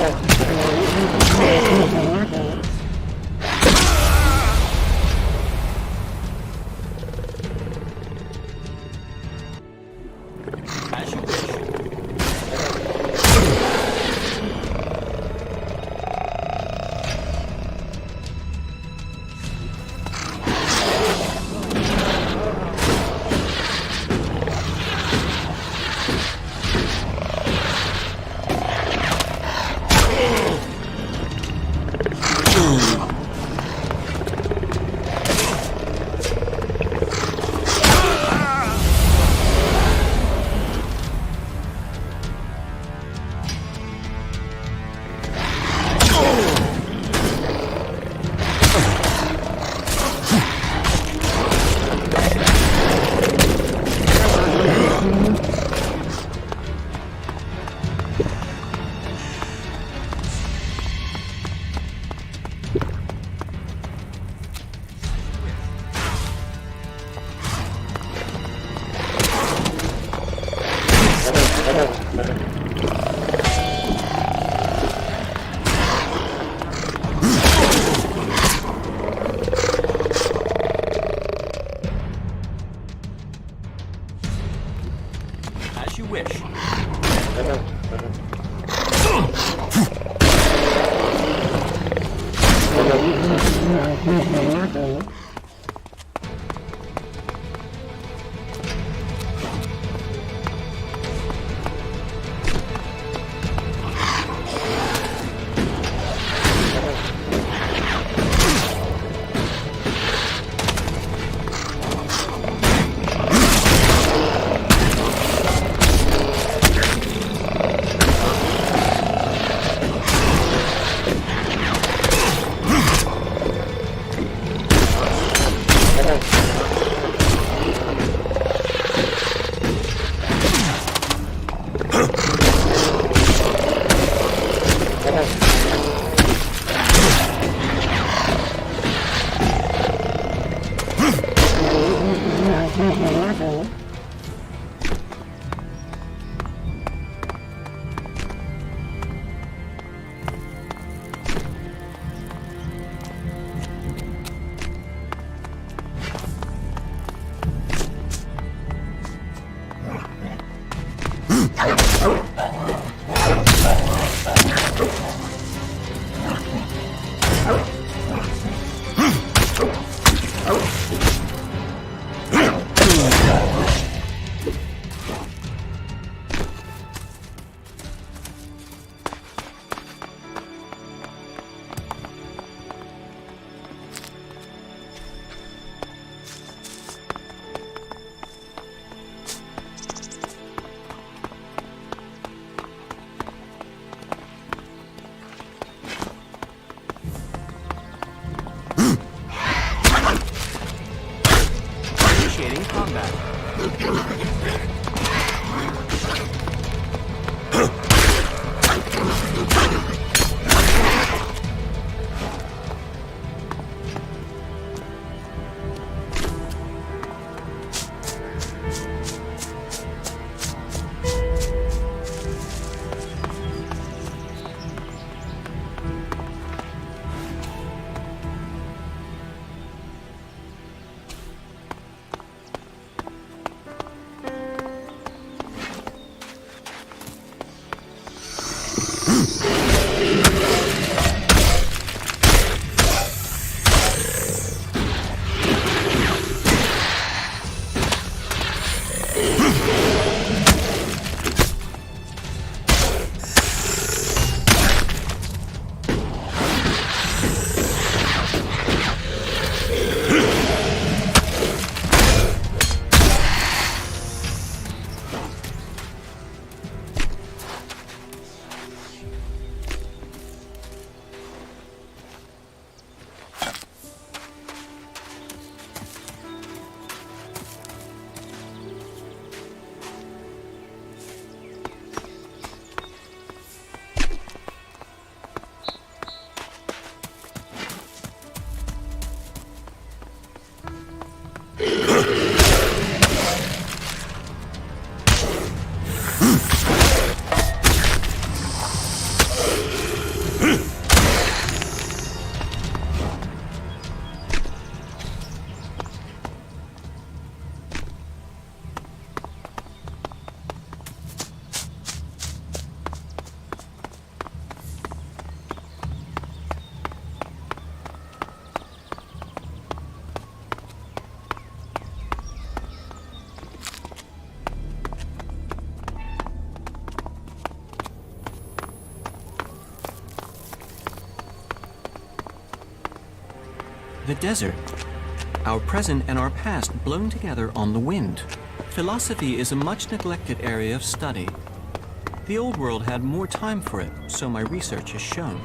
As you wish. The desert. Our present and our past blown together on the wind. Philosophy is a much neglected area of study. The old world had more time for it, so my research has shown.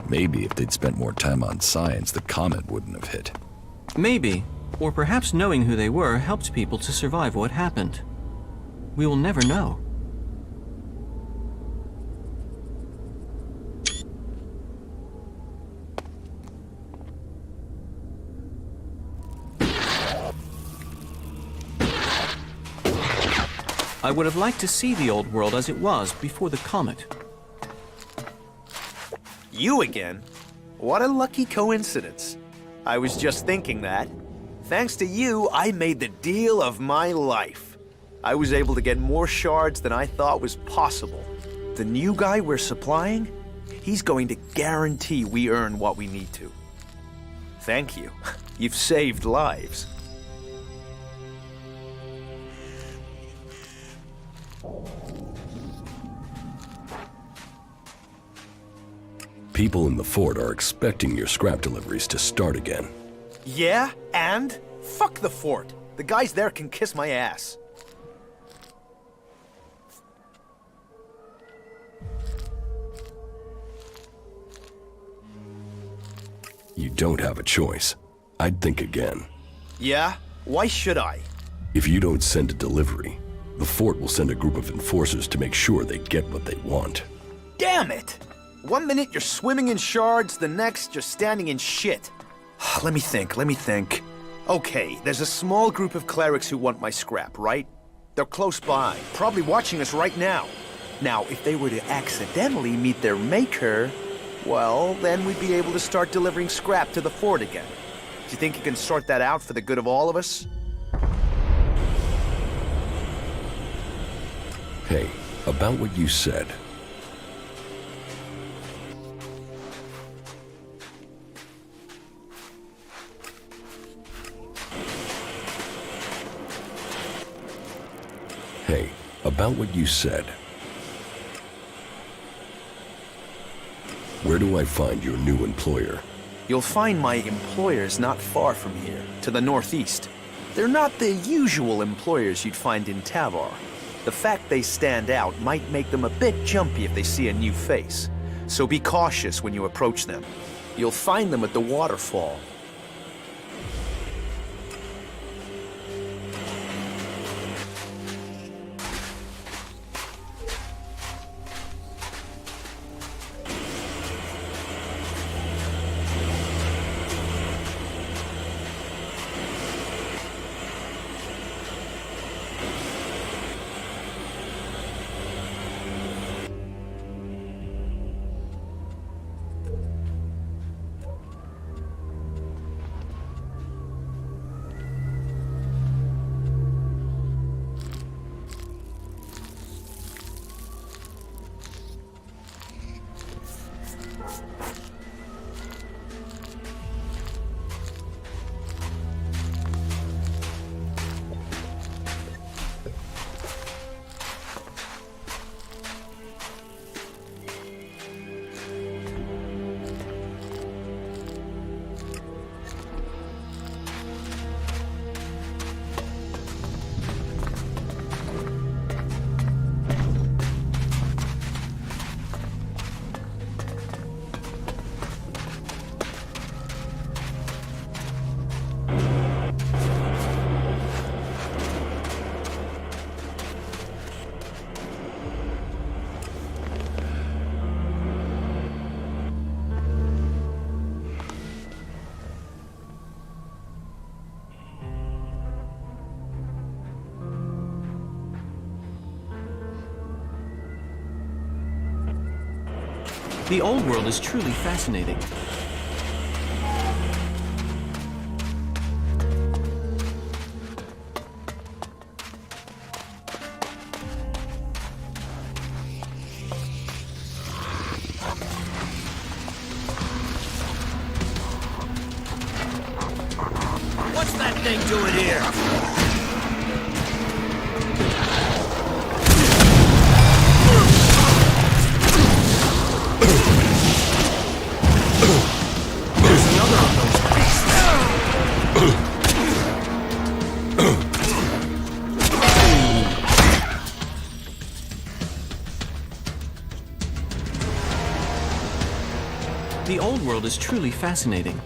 Maybe if they'd spent more time on science, the comet wouldn't have hit. Maybe, or perhaps knowing who they were helped people to survive what happened. We will never know. I would have liked to see the old world as it was before the comet. You again? What a lucky coincidence. I was just thinking that. Thanks to you, I made the deal of my life. I was able to get more shards than I thought was possible. The new guy we're supplying, he's going to guarantee we earn what we need to. Thank you. You've saved lives. People in the fort are expecting your scrap deliveries to start again. Yeah? And? Fuck the fort. The guys there can kiss my ass. You don't have a choice. I'd think again. Yeah? Why should I? If you don't send a delivery, the fort will send a group of enforcers to make sure they get what they want. Damn it! 1 minute you're swimming in shards, the next you're standing in shit. Let me think. Okay, there's a small group of clerics who want my scrap, right? They're close by, probably watching us right now. Now, if they were to accidentally meet their maker, well, then we'd be able to start delivering scrap to the fort again. Do you think you can sort that out for the good of all of us? Hey, about what you said. Hey, about what you said. Where do I find your new employer? You'll find my employers not far from here, to the northeast. They're not the usual employers you'd find in Tavar. The fact they stand out might make them a bit jumpy if they see a new face. So be cautious when you approach them. You'll find them at the waterfall. The old world is truly fascinating. What's that thing doing here? There's another of those beasts. The old world is truly fascinating.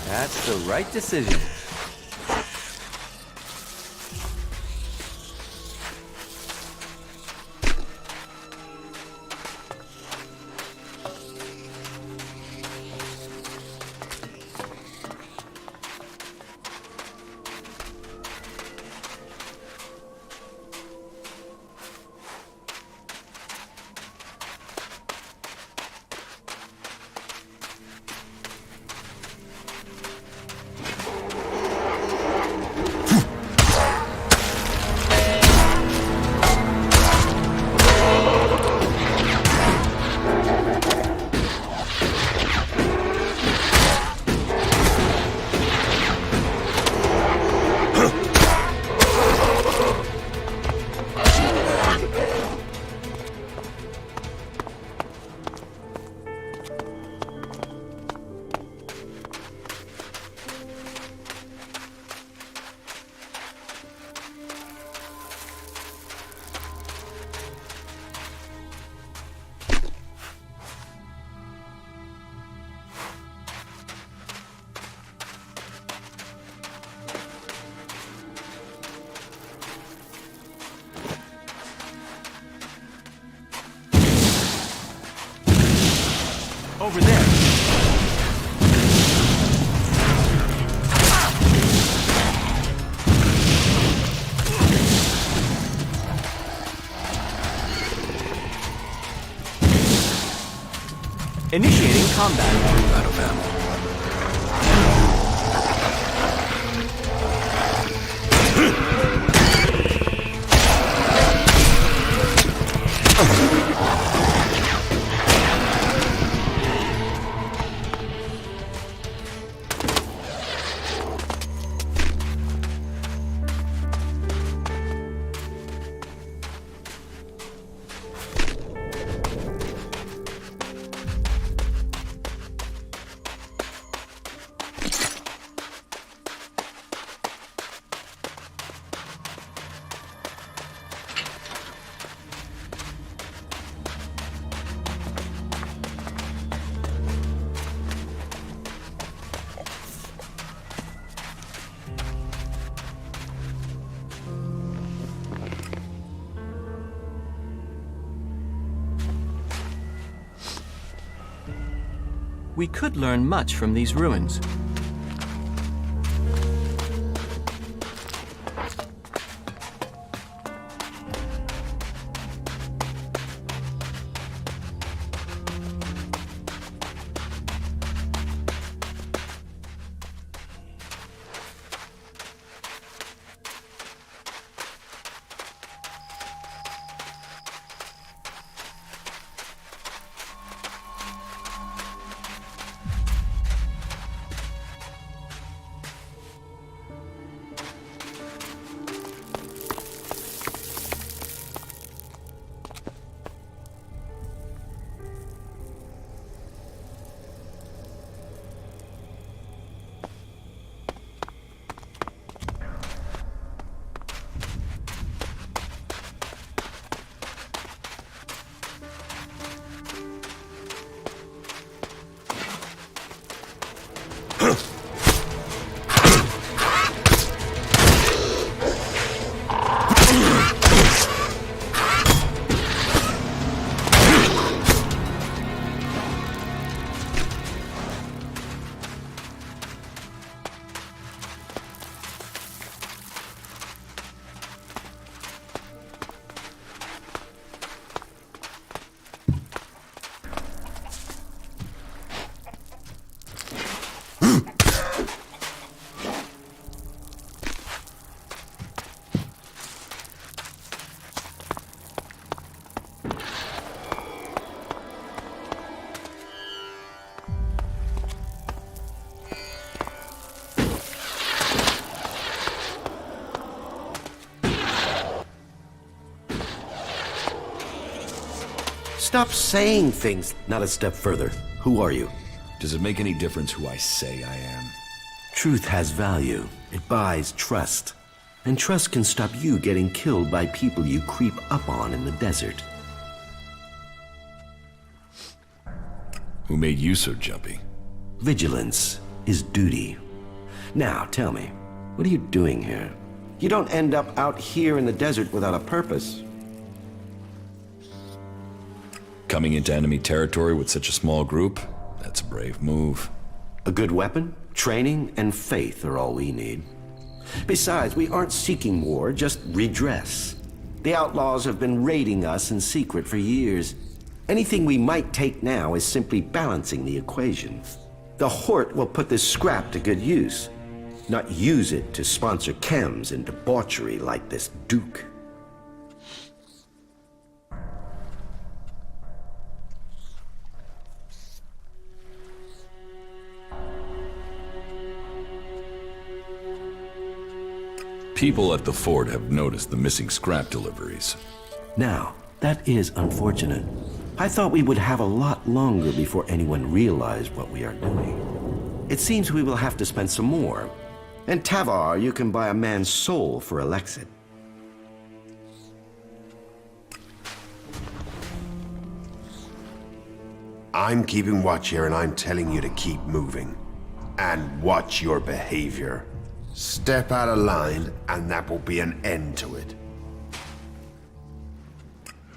That's the right decision. Over there. Initiating combat. Out of ammo. We could learn much from these ruins. Stop saying things. Not a step further. Who are you? Does it make any difference who I say I am? Truth has value. It buys trust. And trust can stop you getting killed by people you creep up on in the desert. Who made you so jumpy? Vigilance is duty. Now, tell me, what are you doing here? You don't end up out here in the desert without a purpose. Coming into enemy territory with such a small group, that's a brave move. A good weapon, training, and faith are all we need. Besides, we aren't seeking war, just redress. The outlaws have been raiding us in secret for years. Anything we might take now is simply balancing the equation. The Hort will put this scrap to good use, not use it to sponsor chems and debauchery like this Duke. People at the fort have noticed the missing scrap deliveries. Now, that is unfortunate. I thought we would have a lot longer before anyone realized what we are doing. It seems we will have to spend some more. And Tavar, you can buy a man's soul for Elex. I'm keeping watch here and I'm telling you to keep moving. And watch your behavior. Step out of line and that will be an end to it.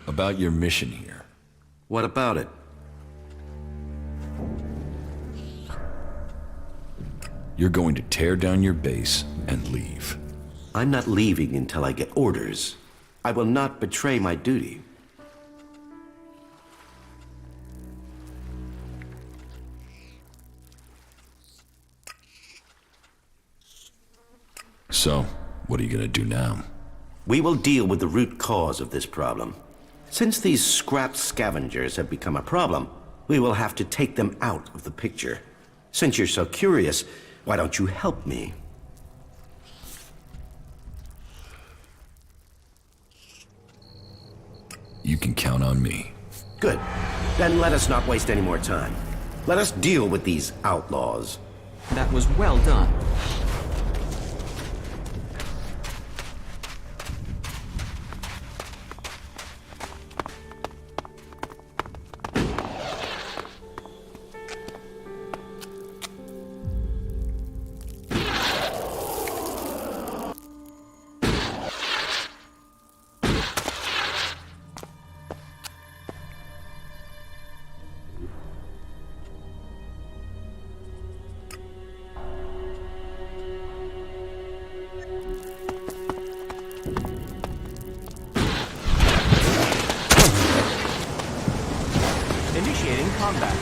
About your mission here. What about it? You're going to tear down your base and leave. I'm not leaving until I get orders. I will not betray my duty. So, what are you gonna do now? We will deal with the root cause of this problem. Since these scrap scavengers have become a problem, we will have to take them out of the picture. Since you're so curious, why don't you help me? You can count on me. Good. Then let us not waste any more time. Let us deal with these outlaws. That was well done. Initiating combat.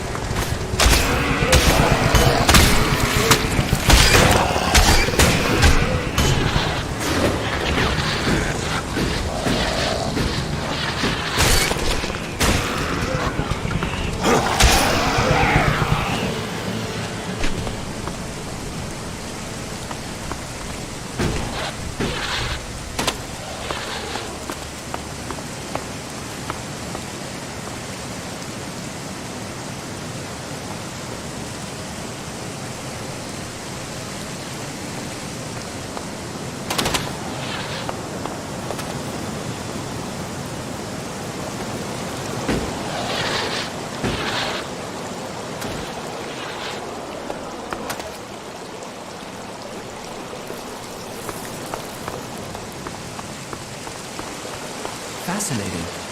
Fascinating.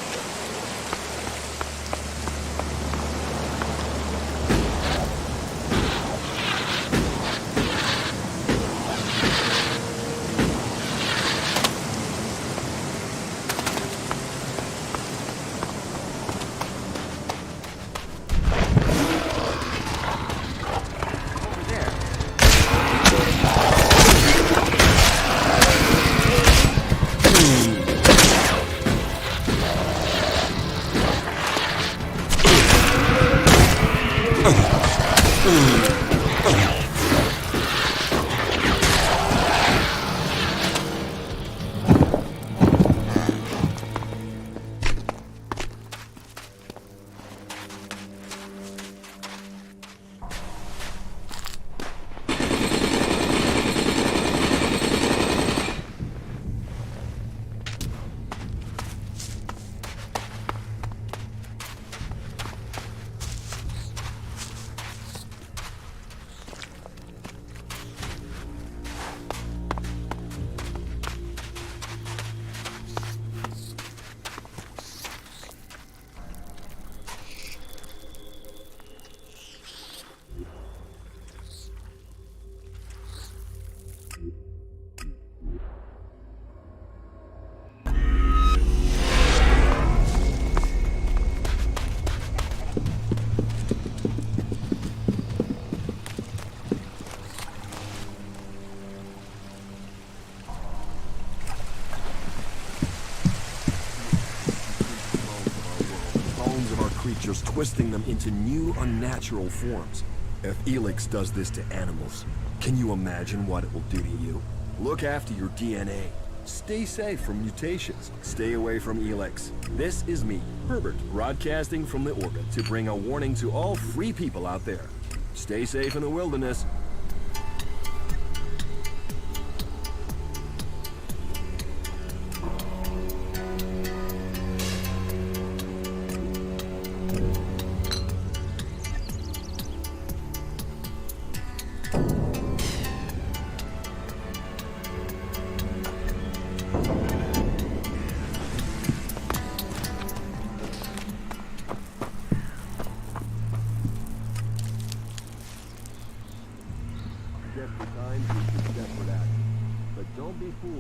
creatures, twisting them into new, unnatural forms. If Elex does this to animals, can you imagine what it will do to you? Look after your DNA. Stay safe from mutations. Stay away from Elex. This is me, Herbert, broadcasting from the orbit to bring a warning to all free people out there. Stay safe in the wilderness.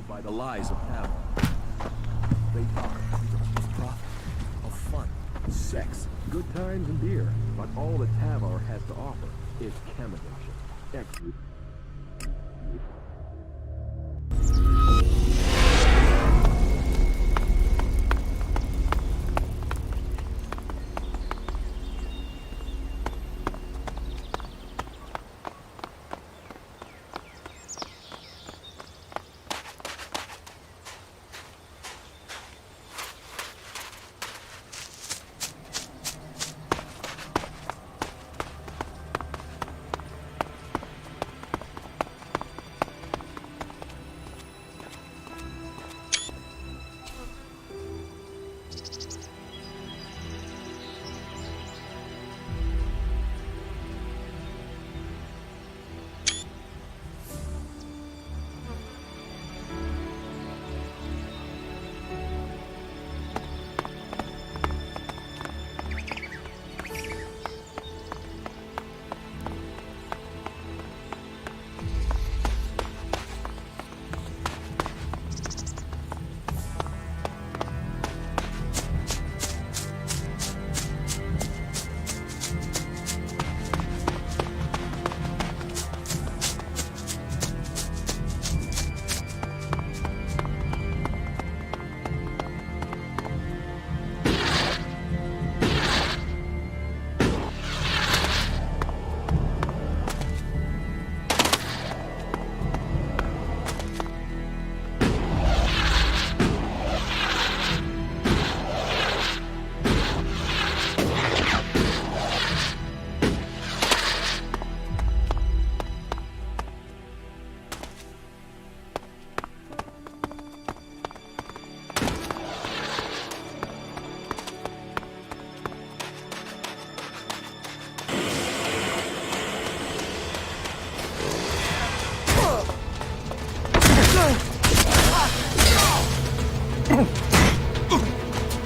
By the lies of power. They are the profit of fun, sex, good times, and beer. But all that Tavar has to offer is chem addiction.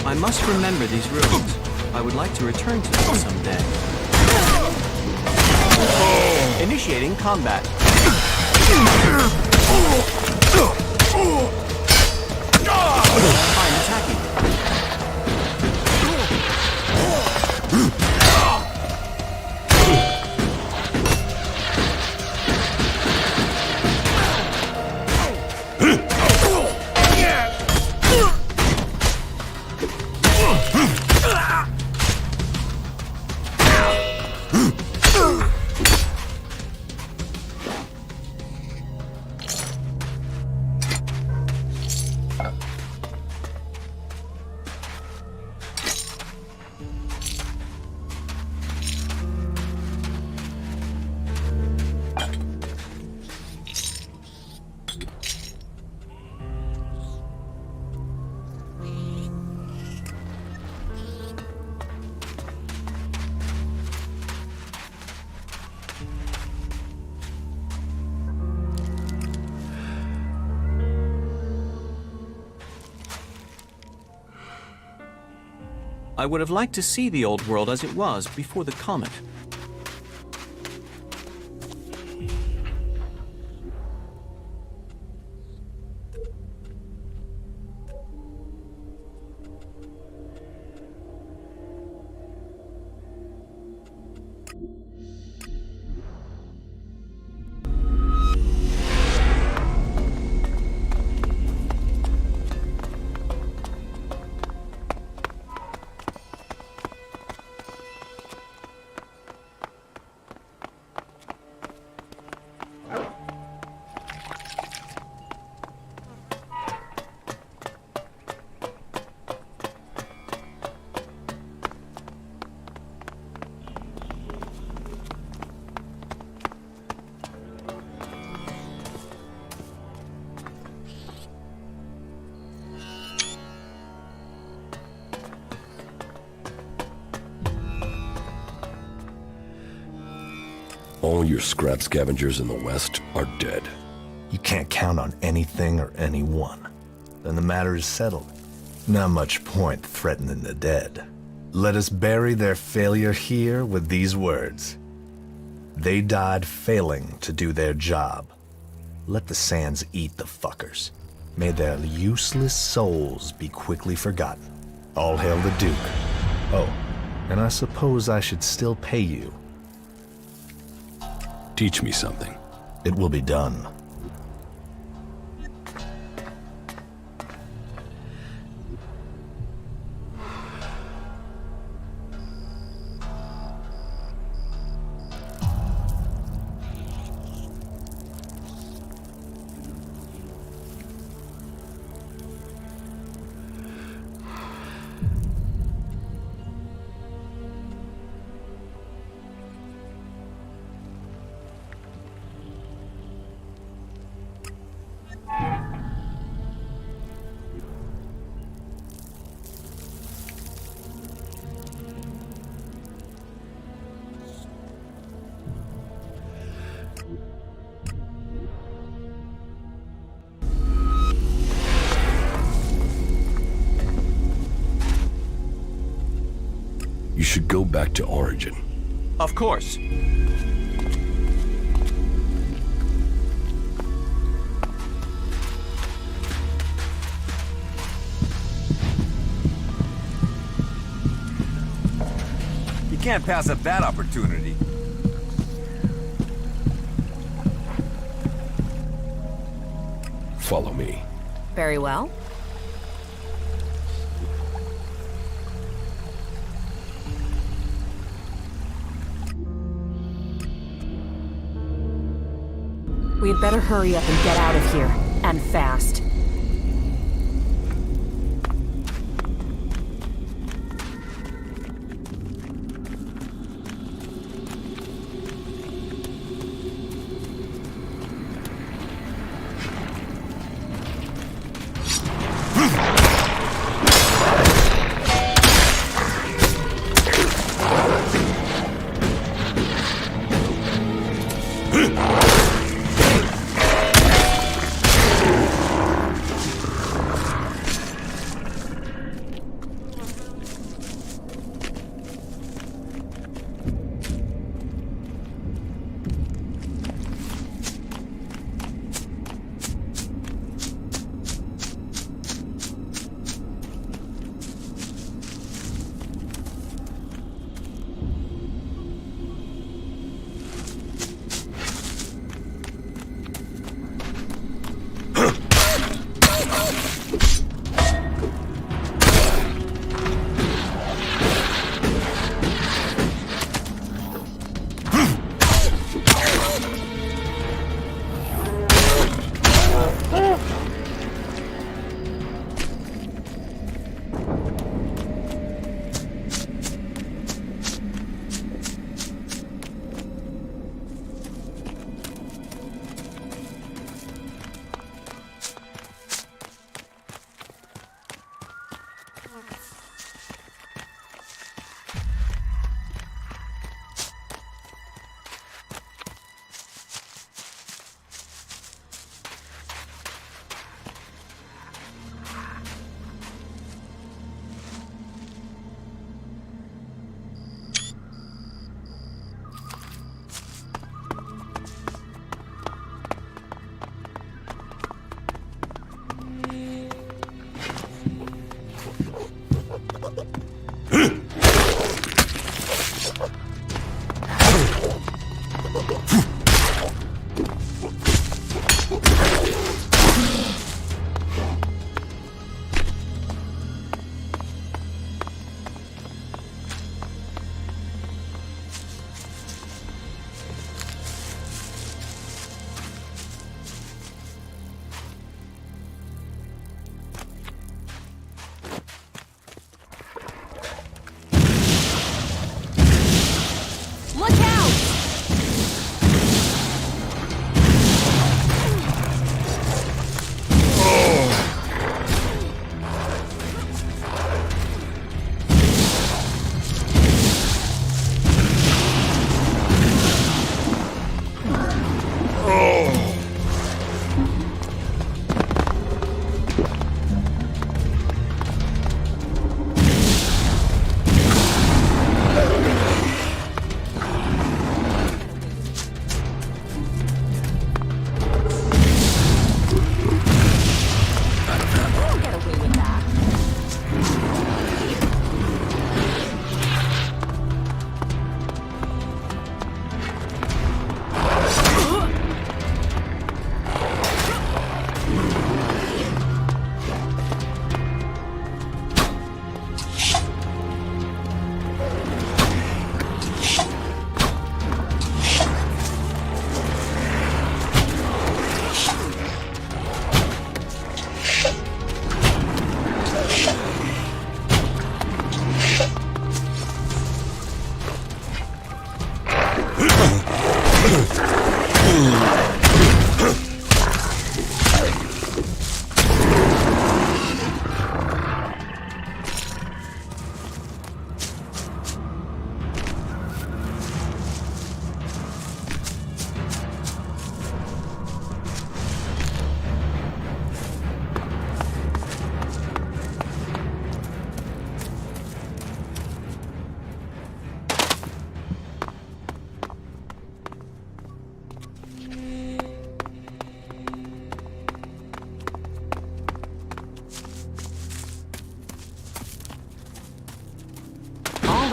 I must remember these ruins. I would like to return to them someday. Initiating combat. I'm attacking. I would have liked to see the old world as it was before the comet. All your scrap scavengers in the West are dead. You can't count on anything or anyone. Then the matter is settled. Not much point threatening the dead. Let us bury their failure here with these words. They died failing to do their job. Let the sands eat the fuckers. May their useless souls be quickly forgotten. All hail the Duke. Oh, and I suppose I should still pay you. Teach me something. It will be done. You should go back to Origin. Of course. You can't pass up that opportunity. Follow me. Very well. We'd better hurry up and get out of here, and fast.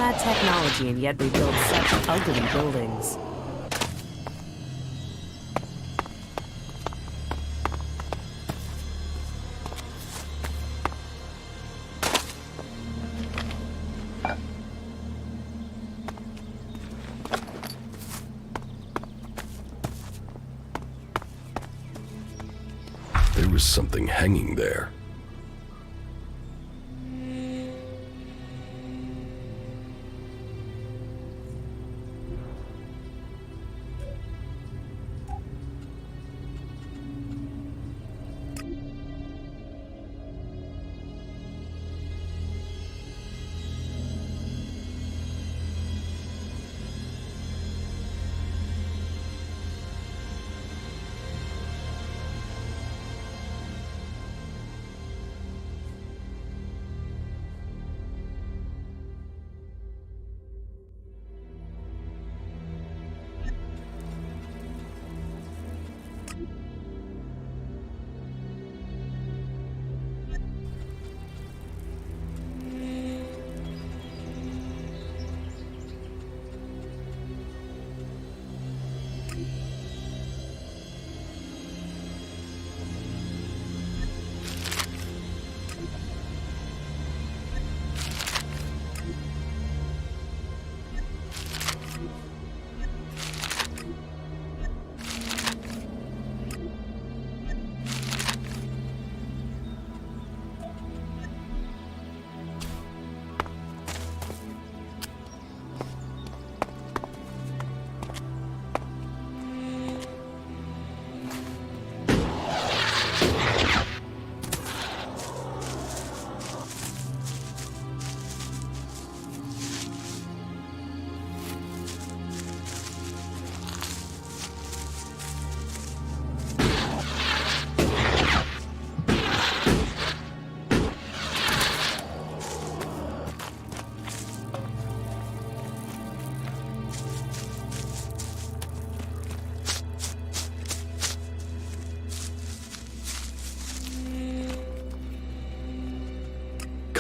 had technology, and yet they built such ugly buildings. There was something hanging there.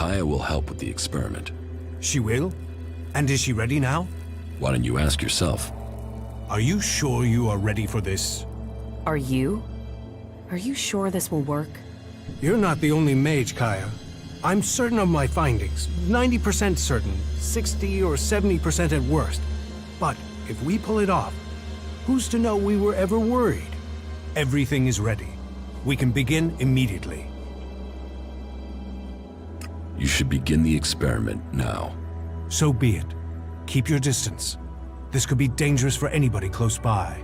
Kaya will help with the experiment. She will? And is she ready now? Why don't you ask yourself? Are you sure you are ready for this? Are you? Are you sure this will work? You're not the only mage, Kaya. I'm certain of my findings. 90% certain. 60 or 70% at worst. But if we pull it off, who's to know we were ever worried? Everything is ready. We can begin immediately. You should begin the experiment now. So be it. Keep your distance. This could be dangerous for anybody close by.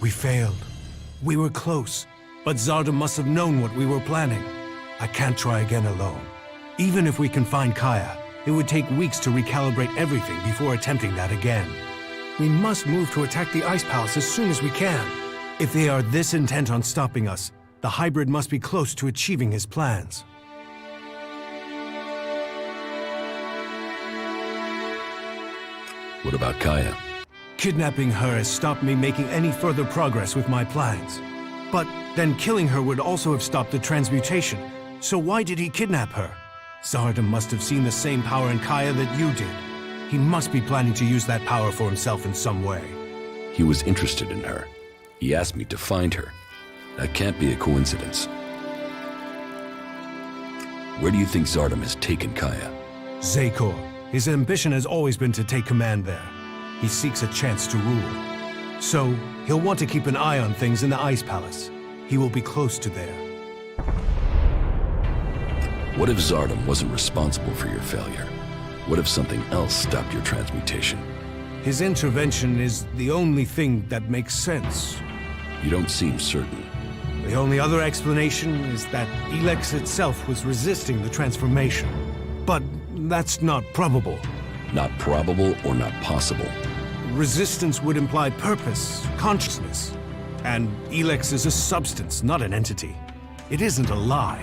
We failed. We were close, but Zarda must have known what we were planning. I can't try again alone. Even if we can find Kaya, it would take weeks to recalibrate everything before attempting that again. We must move to attack the Ice Palace as soon as we can. If they are this intent on stopping us, the hybrid must be close to achieving his plans. What about Kaya? Kidnapping her has stopped me making any further progress with my plans. But then killing her would also have stopped the transmutation. So why did he kidnap her? Zarda must have seen the same power in Kaya that you did. He must be planning to use that power for himself in some way. He was interested in her. He asked me to find her. That can't be a coincidence. Where do you think Zardom has taken Kaya? Zakor. His ambition has always been to take command there. He seeks a chance to rule. So, he'll want to keep an eye on things in the Ice Palace. He will be close to there. What if Zardom wasn't responsible for your failure? What if something else stopped your transmutation? His intervention is the only thing that makes sense. You don't seem certain. The only other explanation is that Elex itself was resisting the transformation. But that's not probable. Not probable or not possible? Resistance would imply purpose, consciousness. And Elex is a substance, not an entity. It isn't alive.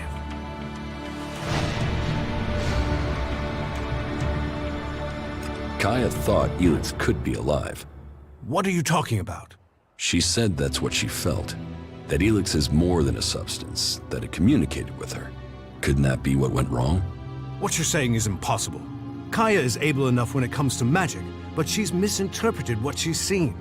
Kaya thought Elex could be alive. What are you talking about? She said that's what she felt. That Elex is more than a substance, that it communicated with her. Couldn't that be what went wrong? What you're saying is impossible. Kaya is able enough when it comes to magic, but she's misinterpreted what she's seen.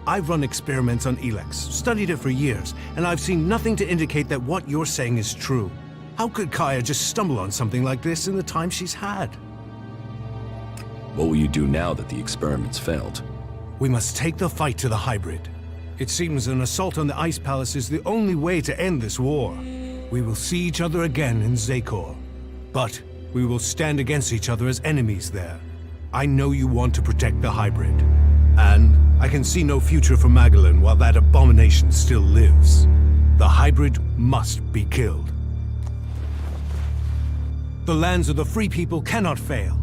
I've run experiments on Elex, studied it for years, and I've seen nothing to indicate that what you're saying is true. How could Kaya just stumble on something like this in the time she's had? What will you do now that the experiments failed? We must take the fight to the hybrid. It seems an assault on the Ice Palace is the only way to end this war. We will see each other again in Zakor. But we will stand against each other as enemies there. I know you want to protect the hybrid. And I can see no future for Magalan while that abomination still lives. The hybrid must be killed. The lands of the free people cannot fail.